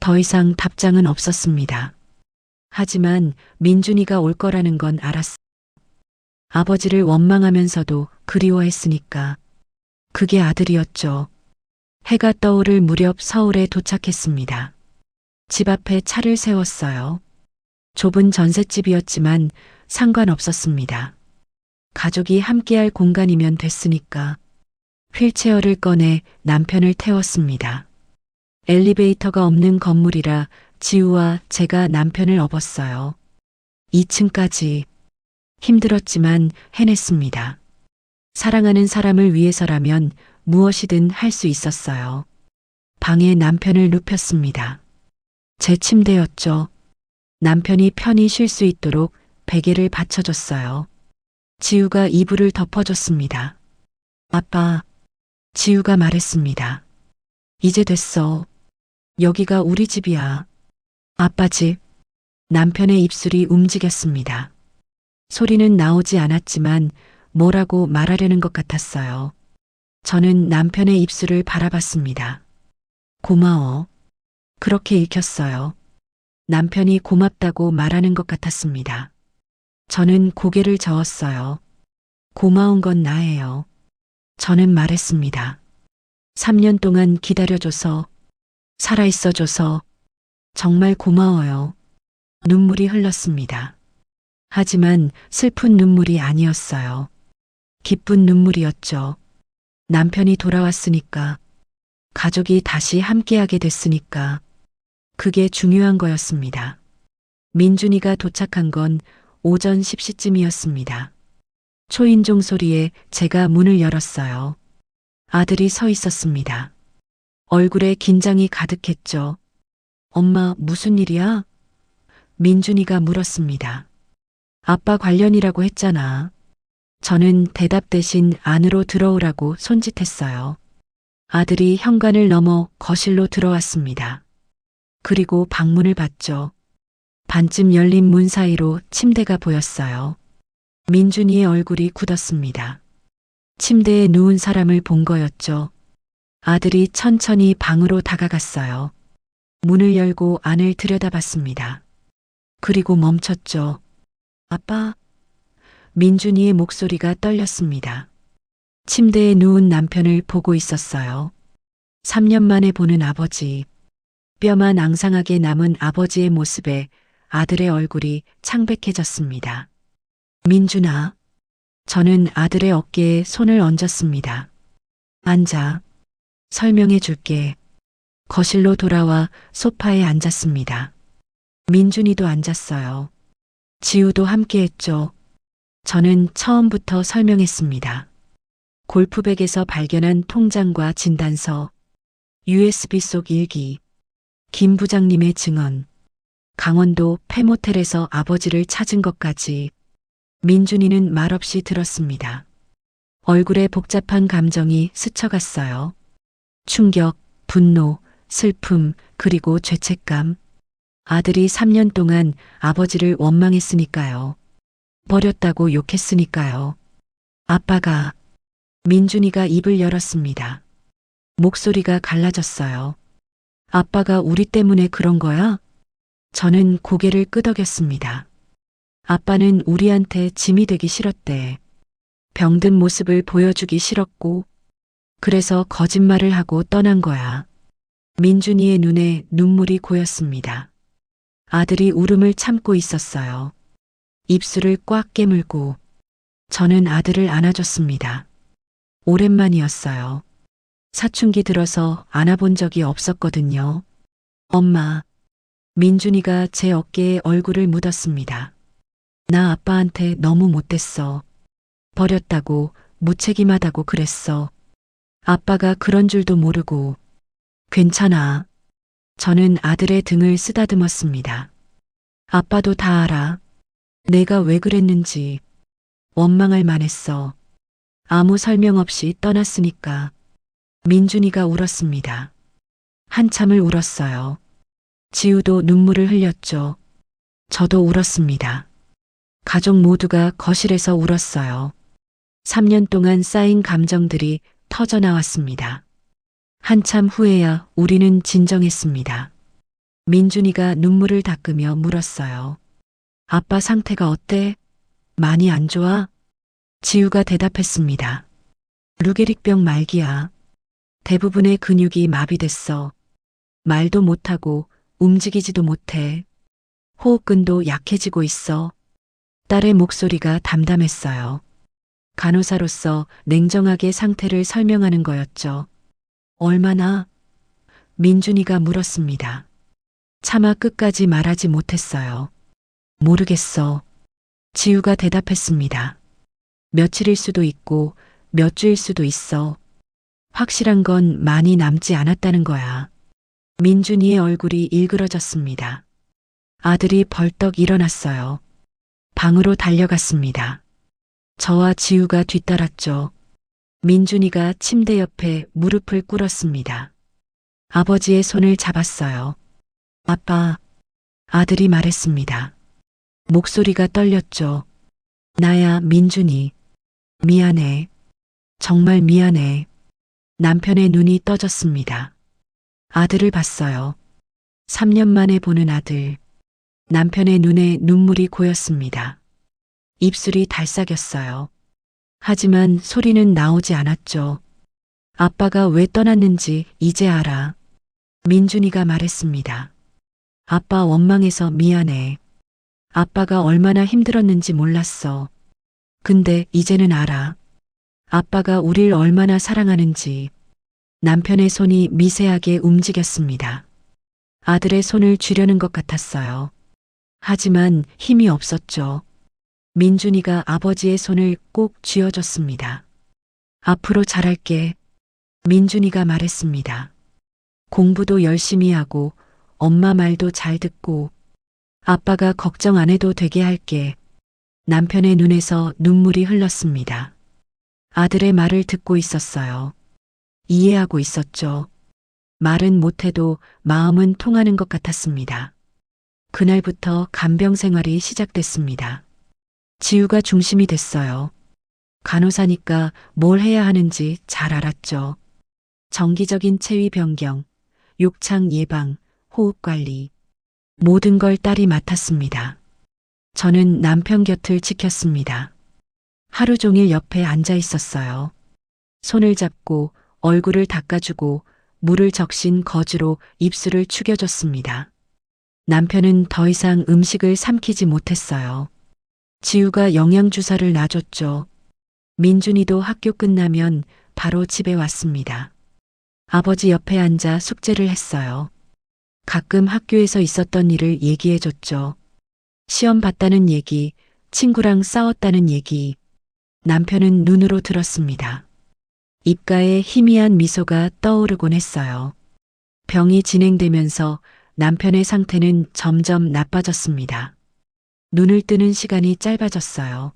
더 이상 답장은 없었습니다. 하지만 민준이가 올 거라는 건 알았어요. 아버지를 원망하면서도 그리워했으니까. 그게 아들이었죠. 해가 떠오를 무렵 서울에 도착했습니다. 집 앞에 차를 세웠어요. 좁은 전셋집이었지만 상관없었습니다. 가족이 함께할 공간이면 됐으니까. 휠체어를 꺼내 남편을 태웠습니다. 엘리베이터가 없는 건물이라 지우와 제가 남편을 업었어요. 2층까지. 힘들었지만 해냈습니다. 사랑하는 사람을 위해서라면 무엇이든 할 수 있었어요. 방에 남편을 눕혔습니다. 제 침대였죠. 남편이 편히 쉴 수 있도록 베개를 받쳐줬어요. 지우가 이불을 덮어줬습니다. 아빠, 지우가 말했습니다. 이제 됐어. 여기가 우리 집이야. 아빠 집. 남편의 입술이 움직였습니다. 소리는 나오지 않았지만 뭐라고 말하려는 것 같았어요. 저는 남편의 입술을 바라봤습니다. 고마워. 그렇게 읽혔어요. 남편이 고맙다고 말하는 것 같았습니다. 저는 고개를 저었어요. 고마운 건 나예요. 저는 말했습니다. 3년 동안 기다려줘서, 살아있어줘서 정말 고마워요. 눈물이 흘렀습니다. 하지만 슬픈 눈물이 아니었어요. 기쁜 눈물이었죠. 남편이 돌아왔으니까, 가족이 다시 함께하게 됐으니까, 그게 중요한 거였습니다. 민준이가 도착한 건 오전 10시쯤이었습니다. 초인종 소리에 제가 문을 열었어요. 아들이 서 있었습니다. 얼굴에 긴장이 가득했죠. 엄마, 무슨 일이야? 민준이가 물었습니다. 아빠 관련이라고 했잖아. 저는 대답 대신 안으로 들어오라고 손짓했어요. 아들이 현관을 넘어 거실로 들어왔습니다. 그리고 방문을 봤죠. 반쯤 열린 문 사이로 침대가 보였어요. 민준이의 얼굴이 굳었습니다. 침대에 누운 사람을 본 거였죠. 아들이 천천히 방으로 다가갔어요. 문을 열고 안을 들여다봤습니다. 그리고 멈췄죠. 아빠? 민준이의 목소리가 떨렸습니다. 침대에 누운 남편을 보고 있었어요. 3년 만에 보는 아버지. 뼈만 앙상하게 남은 아버지의 모습에 아들의 얼굴이 창백해졌습니다. 민준아. 저는 아들의 어깨에 손을 얹었습니다. 앉아. 설명해 줄게. 거실로 돌아와 소파에 앉았습니다. 민준이도 앉았어요. 지우도 함께했죠. 저는 처음부터 설명했습니다. 골프백에서 발견한 통장과 진단서, USB 속 일기, 김 부장님의 증언, 강원도 폐모텔에서 아버지를 찾은 것까지. 민준이는 말없이 들었습니다. 얼굴에 복잡한 감정이 스쳐갔어요. 충격, 분노, 슬픔, 그리고 죄책감. 아들이 3년 동안 아버지를 원망했으니까요. 버렸다고 욕했으니까요. 아빠가. 민준이가 입을 열었습니다. 목소리가 갈라졌어요. 아빠가 우리 때문에 그런 거야? 저는 고개를 끄덕였습니다. 아빠는 우리한테 짐이 되기 싫었대. 병든 모습을 보여주기 싫었고, 그래서 거짓말을 하고 떠난 거야. 민준이의 눈에 눈물이 고였습니다. 아들이 울음을 참고 있었어요. 입술을 꽉 깨물고. 저는 아들을 안아줬습니다. 오랜만이었어요. 사춘기 들어서 안아본 적이 없었거든요. 엄마. 민준이가 제 어깨에 얼굴을 묻었습니다. 나 아빠한테 너무 못됐어. 버렸다고, 무책임하다고 그랬어. 아빠가 그런 줄도 모르고. 괜찮아. 저는 아들의 등을 쓰다듬었습니다. 아빠도 다 알아. 내가 왜 그랬는지. 원망할 만했어. 아무 설명 없이 떠났으니까. 민준이가 울었습니다. 한참을 울었어요. 지우도 눈물을 흘렸죠. 저도 울었습니다. 가족 모두가 거실에서 울었어요. 3년 동안 쌓인 감정들이 터져나왔습니다. 한참 후에야 우리는 진정했습니다. 민준이가 눈물을 닦으며 물었어요. 아빠 상태가 어때? 많이 안 좋아? 지우가 대답했습니다. 루게릭병 말기야. 대부분의 근육이 마비됐어. 말도 못하고 움직이지도 못해. 호흡근도 약해지고 있어. 딸의 목소리가 담담했어요. 간호사로서 냉정하게 상태를 설명하는 거였죠. 얼마나? 민준이가 물었습니다. 차마 끝까지 말하지 못했어요. 모르겠어. 지우가 대답했습니다. 며칠일 수도 있고 몇 주일 수도 있어. 확실한 건 많이 남지 않았다는 거야. 민준이의 얼굴이 일그러졌습니다. 아들이 벌떡 일어났어요. 방으로 달려갔습니다. 저와 지우가 뒤따랐죠. 민준이가 침대 옆에 무릎을 꿇었습니다. 아버지의 손을 잡았어요. 아빠, 아들이 말했습니다. 목소리가 떨렸죠. 나야, 민준이. 미안해. 정말 미안해. 남편의 눈이 떠졌습니다. 아들을 봤어요. 3년 만에 보는 아들. 남편의 눈에 눈물이 고였습니다. 입술이 달싹였어요. 하지만 소리는 나오지 않았죠. 아빠가 왜 떠났는지 이제 알아. 민준이가 말했습니다. 아빠 원망해서 미안해. 아빠가 얼마나 힘들었는지 몰랐어. 근데 이제는 알아. 아빠가 우릴 얼마나 사랑하는지. 남편의 손이 미세하게 움직였습니다. 아들의 손을 쥐려는 것 같았어요. 하지만 힘이 없었죠. 민준이가 아버지의 손을 꼭 쥐어줬습니다. 앞으로 잘할게. 민준이가 말했습니다. 공부도 열심히 하고 엄마 말도 잘 듣고 아빠가 걱정 안 해도 되게 할게. 남편의 눈에서 눈물이 흘렀습니다. 아들의 말을 듣고 있었어요. 이해하고 있었죠. 말은 못해도 마음은 통하는 것 같았습니다. 그날부터 간병 생활이 시작됐습니다. 지우가 중심이 됐어요. 간호사니까 뭘 해야 하는지 잘 알았죠. 정기적인 체위 변경, 욕창 예방, 호흡 관리. 모든 걸 딸이 맡았습니다. 저는 남편 곁을 지켰습니다. 하루 종일 옆에 앉아 있었어요. 손을 잡고 얼굴을 닦아주고 물을 적신 거즈로 입술을 축여줬습니다. 남편은 더 이상 음식을 삼키지 못했어요. 지우가 영양주사를 놔줬죠. 민준이도 학교 끝나면 바로 집에 왔습니다. 아버지 옆에 앉아 숙제를 했어요. 가끔 학교에서 있었던 일을 얘기해줬죠. 시험 봤다는 얘기, 친구랑 싸웠다는 얘기. 남편은 눈으로 들었습니다. 입가에 희미한 미소가 떠오르곤 했어요. 병이 진행되면서 남편의 상태는 점점 나빠졌습니다. 눈을 뜨는 시간이 짧아졌어요.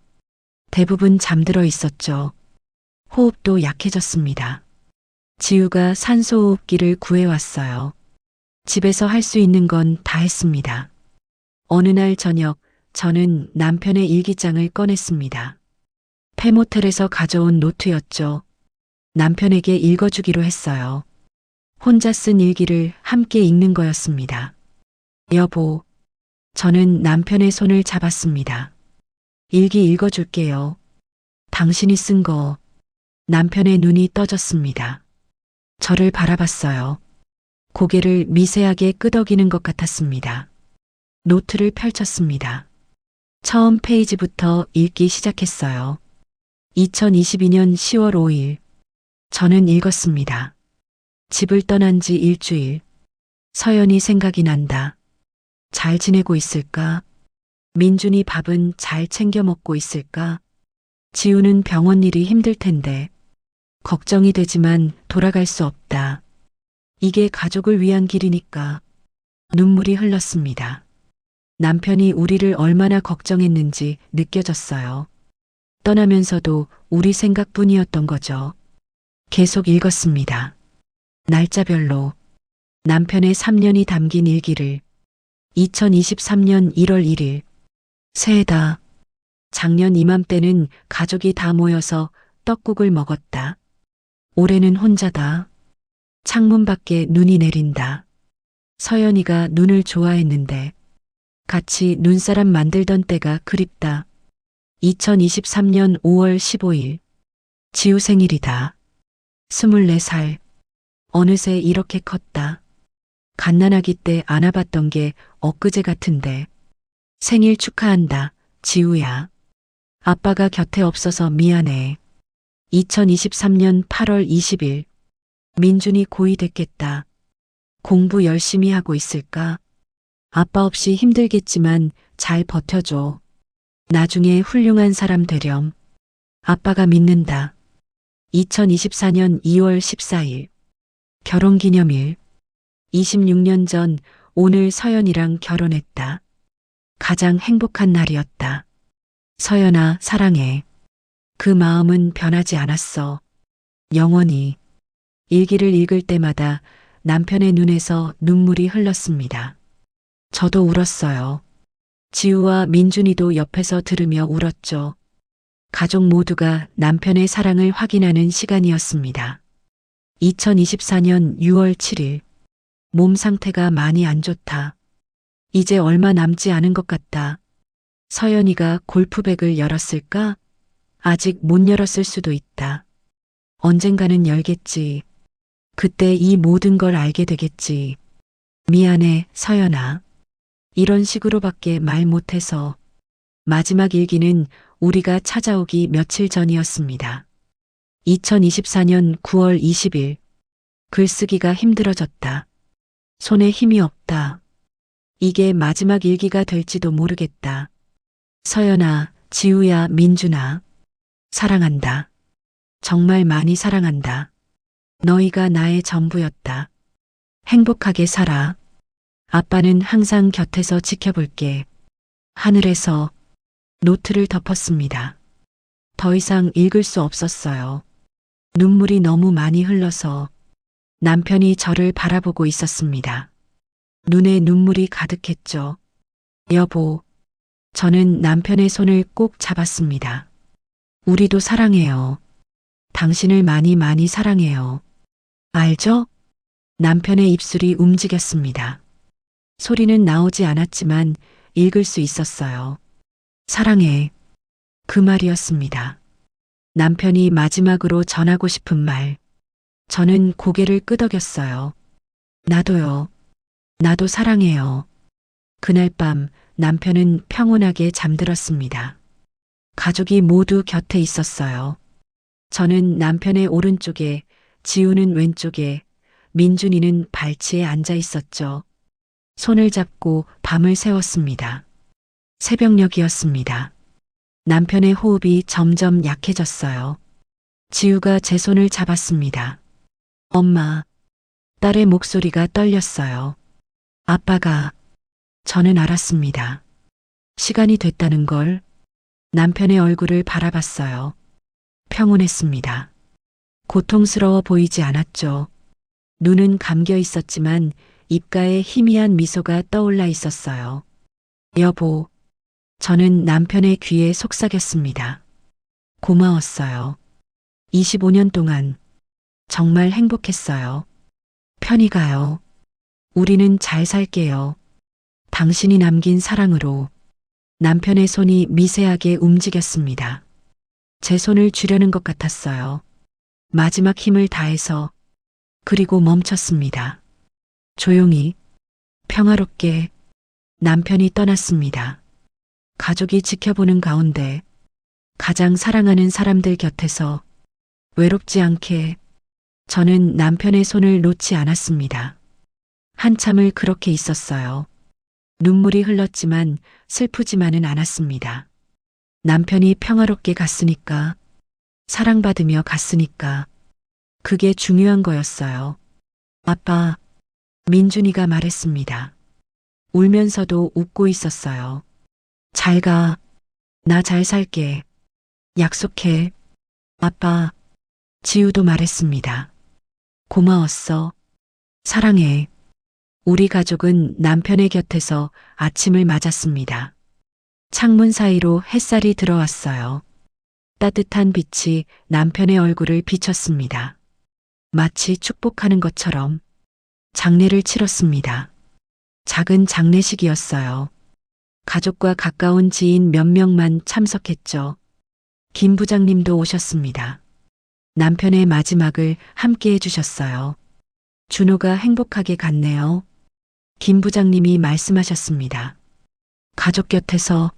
대부분 잠들어 있었죠. 호흡도 약해졌습니다. 지우가 산소호흡기를 구해왔어요. 집에서 할 수 있는 건 다 했습니다. 어느 날 저녁 저는 남편의 일기장을 꺼냈습니다. 폐모텔에서 가져온 노트였죠. 남편에게 읽어주기로 했어요. 혼자 쓴 일기를 함께 읽는 거였습니다. 여보, 저는 남편의 손을 잡았습니다. 일기 읽어줄게요. 당신이 쓴 거. 남편의 눈이 떠졌습니다. 저를 바라봤어요. 고개를 미세하게 끄덕이는 것 같았습니다. 노트를 펼쳤습니다. 처음 페이지부터 읽기 시작했어요. 2022년 10월 5일. 저는 읽었습니다. 집을 떠난 지 일주일. 서연이 생각이 난다. 잘 지내고 있을까? 민준이 밥은 잘 챙겨 먹고 있을까? 지우는 병원 일이 힘들 텐데. 걱정이 되지만 돌아갈 수 없다. 이게 가족을 위한 길이니까. 눈물이 흘렀습니다. 남편이 우리를 얼마나 걱정했는지 느껴졌어요. 떠나면서도 우리 생각뿐이었던 거죠. 계속 읽었습니다. 날짜별로 남편의 3년이 담긴 일기를 2023년 1월 1일 새해다. 작년 이맘때는 가족이 다 모여서 떡국을 먹었다. 올해는 혼자다. 창문 밖에 눈이 내린다. 서연이가 눈을 좋아했는데 같이 눈사람 만들던 때가 그립다. 2023년 5월 15일 지우 생일이다. 24살. 어느새 이렇게 컸다. 갓난아기 때 안아봤던 게 엊그제 같은데. 생일 축하한다, 지우야. 아빠가 곁에 없어서 미안해. 2023년 8월 20일. 민준이 고2 됐겠다. 공부 열심히 하고 있을까? 아빠 없이 힘들겠지만 잘 버텨줘. 나중에 훌륭한 사람 되렴. 아빠가 믿는다. 2024년 2월 14일. 결혼기념일. 26년 전 오늘 서연이랑 결혼했다. 가장 행복한 날이었다. 서연아, 사랑해. 그 마음은 변하지 않았어. 영원히. 일기를 읽을 때마다 남편의 눈에서 눈물이 흘렀습니다. 저도 울었어요. 지우와 민준이도 옆에서 들으며 울었죠. 가족 모두가 남편의 사랑을 확인하는 시간이었습니다. 2024년 6월 7일. 몸 상태가 많이 안 좋다. 이제 얼마 남지 않은 것 같다. 서연이가 골프백을 열었을까? 아직 못 열었을 수도 있다. 언젠가는 열겠지. 그때 이 모든 걸 알게 되겠지. 미안해, 서연아. 이런 식으로밖에 말 못해서. 마지막 일기는 우리가 찾아오기 며칠 전이었습니다. 2024년 9월 20일. 글쓰기가 힘들어졌다. 손에 힘이 없다. 이게 마지막 일기가 될지도 모르겠다. 서연아, 지우야, 민준아. 사랑한다. 정말 많이 사랑한다. 너희가 나의 전부였다. 행복하게 살아. 아빠는 항상 곁에서 지켜볼게. 하늘에서. 노트를 덮었습니다. 더 이상 읽을 수 없었어요. 눈물이 너무 많이 흘러서 남편이 저를 바라보고 있었습니다. 눈에 눈물이 가득했죠. 여보. 저는 남편의 손을 꼭 잡았습니다. 우리도 사랑해요. 당신을 많이 많이 사랑해요. 알죠? 남편의 입술이 움직였습니다. 소리는 나오지 않았지만 읽을 수 있었어요. 사랑해. 그 말이었습니다. 남편이 마지막으로 전하고 싶은 말. 저는 고개를 끄덕였어요. 나도요. 나도 사랑해요. 그날 밤 남편은 평온하게 잠들었습니다. 가족이 모두 곁에 있었어요. 저는 남편의 오른쪽에, 지우는 왼쪽에, 민준이는 발치에 앉아 있었죠. 손을 잡고 밤을 새웠습니다. 새벽녘이었습니다. 남편의 호흡이 점점 약해졌어요. 지우가 제 손을 잡았습니다. 엄마. 딸의 목소리가 떨렸어요. 아빠가. 저는 알았습니다. 시간이 됐다는 걸. 남편의 얼굴을 바라봤어요. 평온했습니다. 고통스러워 보이지 않았죠. 눈은 감겨 있었지만 입가에 희미한 미소가 떠올라 있었어요. 여보. 저는 남편의 귀에 속삭였습니다. 고마웠어요. 25년 동안 정말 행복했어요. 편히 가요. 우리는 잘 살게요. 당신이 남긴 사랑으로. 남편의 손이 미세하게 움직였습니다. 제 손을 쥐려는 것 같았어요. 마지막 힘을 다해서. 그리고 멈췄습니다. 조용히, 평화롭게 남편이 떠났습니다. 가족이 지켜보는 가운데 가장 사랑하는 사람들 곁에서 외롭지 않게 저는 남편의 손을 놓지 않았습니다. 한참을 그렇게 있었어요. 눈물이 흘렀지만 슬프지만은 않았습니다. 남편이 평화롭게 갔으니까, 사랑받으며 갔으니까, 그게 중요한 거였어요. 아빠, 민준이가 말했습니다. 울면서도 웃고 있었어요. 잘 가. 나 잘 살게. 약속해. 아빠, 지우도 말했습니다. 고마웠어. 사랑해. 우리 가족은 남편의 곁에서 아침을 맞았습니다. 창문 사이로 햇살이 들어왔어요. 따뜻한 빛이 남편의 얼굴을 비췄습니다. 마치 축복하는 것처럼 장례를 치렀습니다. 작은 장례식이었어요. 가족과 가까운 지인 몇 명만 참석했죠. 김 부장님도 오셨습니다. 남편의 마지막을 함께 해주셨어요. 준호가 행복하게 갔네요. 김 부장님이 말씀하셨습니다. 가족 곁에서.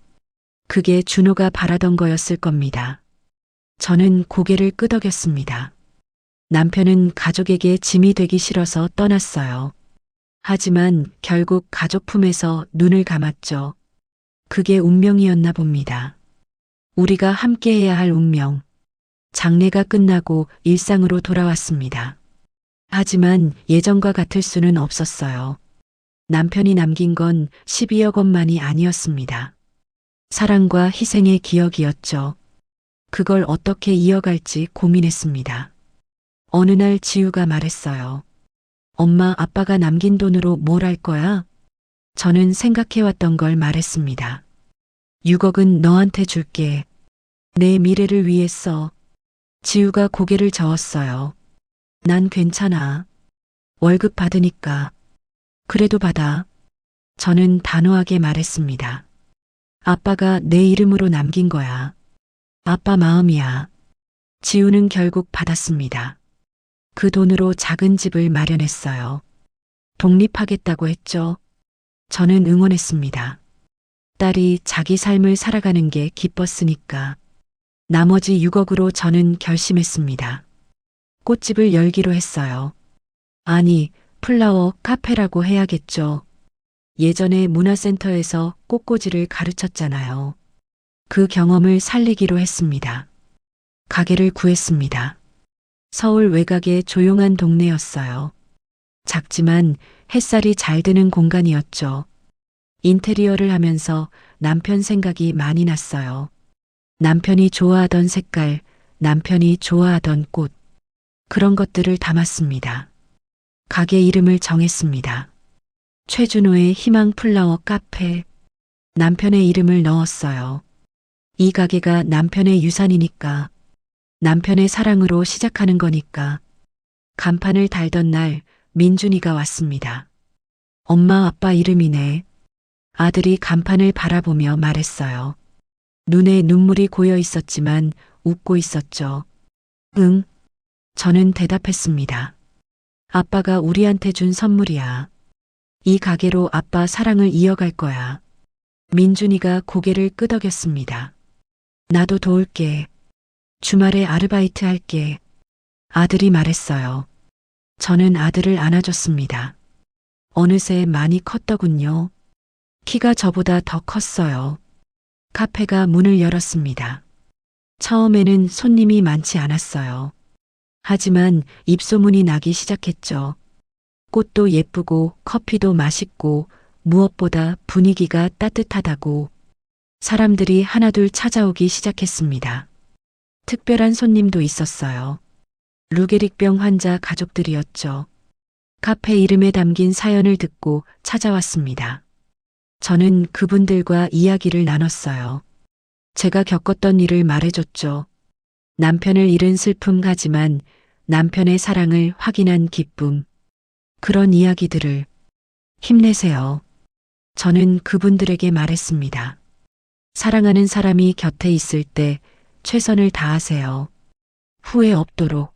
그게 준호가 바라던 거였을 겁니다. 저는 고개를 끄덕였습니다. 남편은 가족에게 짐이 되기 싫어서 떠났어요. 하지만 결국 가족 품에서 눈을 감았죠. 그게 운명이었나 봅니다. 우리가 함께해야 할 운명. 장례가 끝나고 일상으로 돌아왔습니다. 하지만 예전과 같을 수는 없었어요. 남편이 남긴 건 12억 원만이 아니었습니다. 사랑과 희생의 기억이었죠. 그걸 어떻게 이어갈지 고민했습니다. 어느 날 지우가 말했어요. 엄마, 아빠가 남긴 돈으로 뭘 할 거야? 저는 생각해왔던 걸 말했습니다. 6억은 너한테 줄게. 내 미래를 위해 써. 지우가 고개를 저었어요. 난 괜찮아. 월급 받으니까. 그래도 받아. 저는 단호하게 말했습니다. 아빠가 내 이름으로 남긴 거야. 아빠 마음이야. 지우는 결국 받았습니다. 그 돈으로 작은 집을 마련했어요. 독립하겠다고 했죠. 저는 응원했습니다. 딸이 자기 삶을 살아가는 게 기뻤으니까. 나머지 6억으로 저는 결심했습니다. 꽃집을 열기로 했어요. 아니, 플라워 카페라고 해야겠죠. 예전에 문화센터에서 꽃꽂이를 가르쳤잖아요. 그 경험을 살리기로 했습니다. 가게를 구했습니다. 서울 외곽의 조용한 동네였어요. 작지만 햇살이 잘 드는 공간이었죠. 인테리어를 하면서 남편 생각이 많이 났어요. 남편이 좋아하던 색깔, 남편이 좋아하던 꽃. 그런 것들을 담았습니다. 가게 이름을 정했습니다. 최준호의 희망 플라워 카페. 남편의 이름을 넣었어요. 이 가게가 남편의 유산이니까. 남편의 사랑으로 시작하는 거니까. 간판을 달던 날 민준이가 왔습니다. 엄마, 아빠 이름이네. 아들이 간판을 바라보며 말했어요. 눈에 눈물이 고여 있었지만 웃고 있었죠. 응. 저는 대답했습니다. 아빠가 우리한테 준 선물이야. 이 가게로 아빠 사랑을 이어갈 거야. 민준이가 고개를 끄덕였습니다. 나도 도울게. 주말에 아르바이트 할게. 아들이 말했어요. 저는 아들을 안아줬습니다. 어느새 많이 컸더군요. 키가 저보다 더 컸어요. 카페가 문을 열었습니다. 처음에는 손님이 많지 않았어요. 하지만 입소문이 나기 시작했죠. 꽃도 예쁘고 커피도 맛있고 무엇보다 분위기가 따뜻하다고 사람들이 하나둘 찾아오기 시작했습니다. 특별한 손님도 있었어요. 루게릭병 환자 가족들이었죠. 카페 이름에 담긴 사연을 듣고 찾아왔습니다. 저는 그분들과 이야기를 나눴어요. 제가 겪었던 일을 말해줬죠. 남편을 잃은 슬픔 하지만 남편의 사랑을 확인한 기쁨. 그런 이야기들을 힘내세요. 저는 그분들에게 말했습니다. 사랑하는 사람이 곁에 있을 때 최선을 다하세요. 후회 없도록.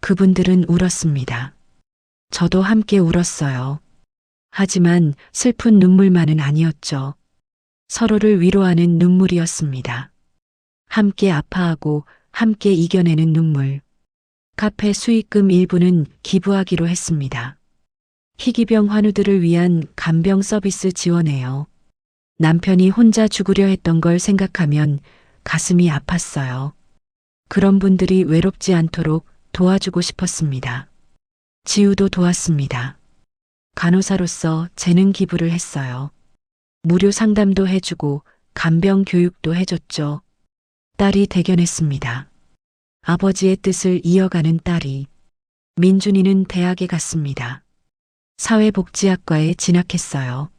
그분들은 울었습니다. 저도 함께 울었어요. 하지만 슬픈 눈물만은 아니었죠. 서로를 위로하는 눈물이었습니다. 함께 아파하고 함께 이겨내는 눈물. 카페 수익금 일부는 기부하기로 했습니다. 희귀병 환우들을 위한 간병 서비스 지원해요. 남편이 혼자 죽으려 했던 걸 생각하면 가슴이 아팠어요. 그런 분들이 외롭지 않도록 도와주고 싶었습니다. 지우도 도왔습니다. 간호사로서 재능 기부를 했어요. 무료 상담도 해주고 간병 교육도 해줬죠. 딸이 대견했습니다. 아버지의 뜻을 이어가는 딸이. 민준이는 대학에 갔습니다. 사회복지학과에 진학했어요.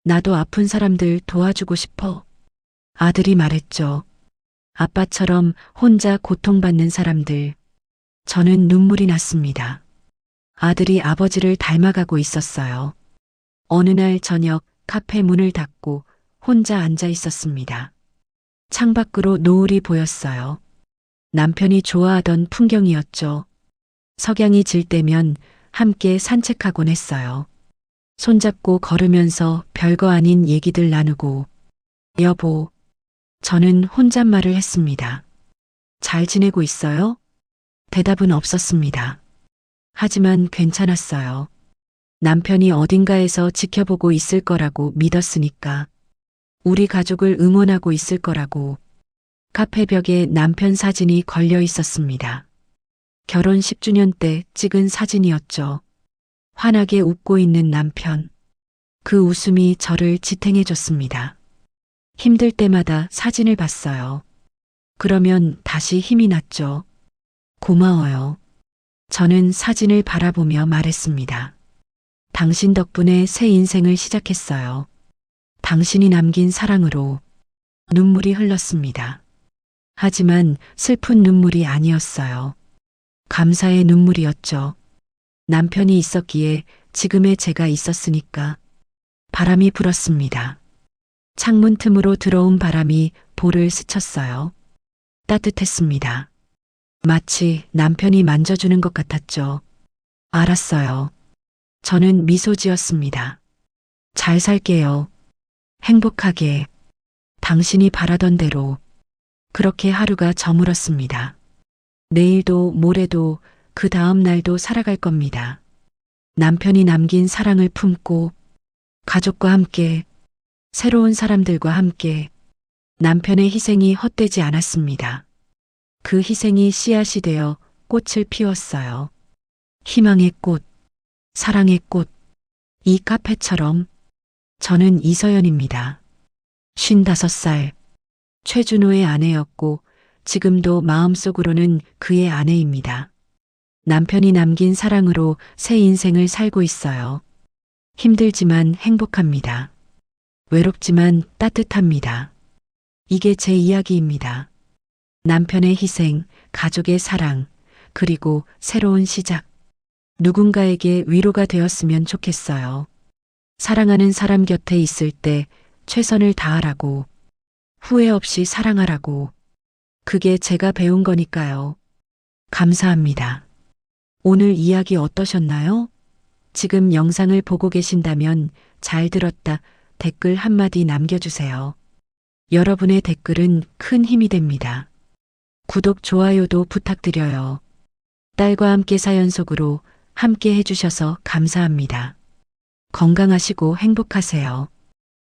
나도 아픈 사람들 도와주고 싶어. 아들이 말했죠. 아빠처럼 혼자 고통받는 사람들. 저는 눈물이 났습니다. 아들이 아버지를 닮아가고 있었어요. 어느 날 저녁 카페 문을 닫고 혼자 앉아 있었습니다. 창밖으로 노을이 보였어요. 남편이 좋아하던 풍경이었죠. 석양이 질 때면 함께 산책하곤 했어요. 손잡고 걸으면서 별거 아닌 얘기들 나누고. 여보, 저는 혼잣말을 했습니다. 잘 지내고 있어요? 대답은 없었습니다. 하지만 괜찮았어요. 남편이 어딘가에서 지켜보고 있을 거라고 믿었으니까. 우리 가족을 응원하고 있을 거라고. 카페 벽에 남편 사진이 걸려 있었습니다. 결혼 10주년 때 찍은 사진이었죠. 환하게 웃고 있는 남편. 그 웃음이 저를 지탱해 줬습니다. 힘들 때마다 사진을 봤어요. 그러면 다시 힘이 났죠. 고마워요. 저는 사진을 바라보며 말했습니다. 당신 덕분에 새 인생을 시작했어요. 당신이 남긴 사랑으로 눈물이 흘렀습니다. 하지만 슬픈 눈물이 아니었어요. 감사의 눈물이었죠. 남편이 있었기에 지금의 제가 있었으니까. 바람이 불었습니다. 창문 틈으로 들어온 바람이 볼을 스쳤어요. 따뜻했습니다. 마치 남편이 만져주는 것 같았죠. 알았어요. 저는 미소 지었습니다. 잘 살게요. 행복하게. 당신이 바라던 대로. 그렇게 하루가 저물었습니다. 내일도 모레도 그 다음 날도 살아갈 겁니다. 남편이 남긴 사랑을 품고 가족과 함께 새로운 사람들과 함께 남편의 희생이 헛되지 않았습니다. 그 희생이 씨앗이 되어 꽃을 피웠어요. 희망의 꽃, 사랑의 꽃, 이 카페처럼. 저는 이서연입니다. 55살, 최준호의 아내였고 지금도 마음속으로는 그의 아내입니다. 남편이 남긴 사랑으로 새 인생을 살고 있어요. 힘들지만 행복합니다. 외롭지만 따뜻합니다. 이게 제 이야기입니다. 남편의 희생, 가족의 사랑, 그리고 새로운 시작. 누군가에게 위로가 되었으면 좋겠어요. 사랑하는 사람 곁에 있을 때 최선을 다하라고, 후회 없이 사랑하라고. 그게 제가 배운 거니까요. 감사합니다. 오늘 이야기 어떠셨나요? 지금 영상을 보고 계신다면 잘 들었다 댓글 한마디 남겨주세요. 여러분의 댓글은 큰 힘이 됩니다. 구독, 좋아요도 부탁드려요. 딸과 함께 사연 속으로 함께 해주셔서 감사합니다. 건강하시고 행복하세요.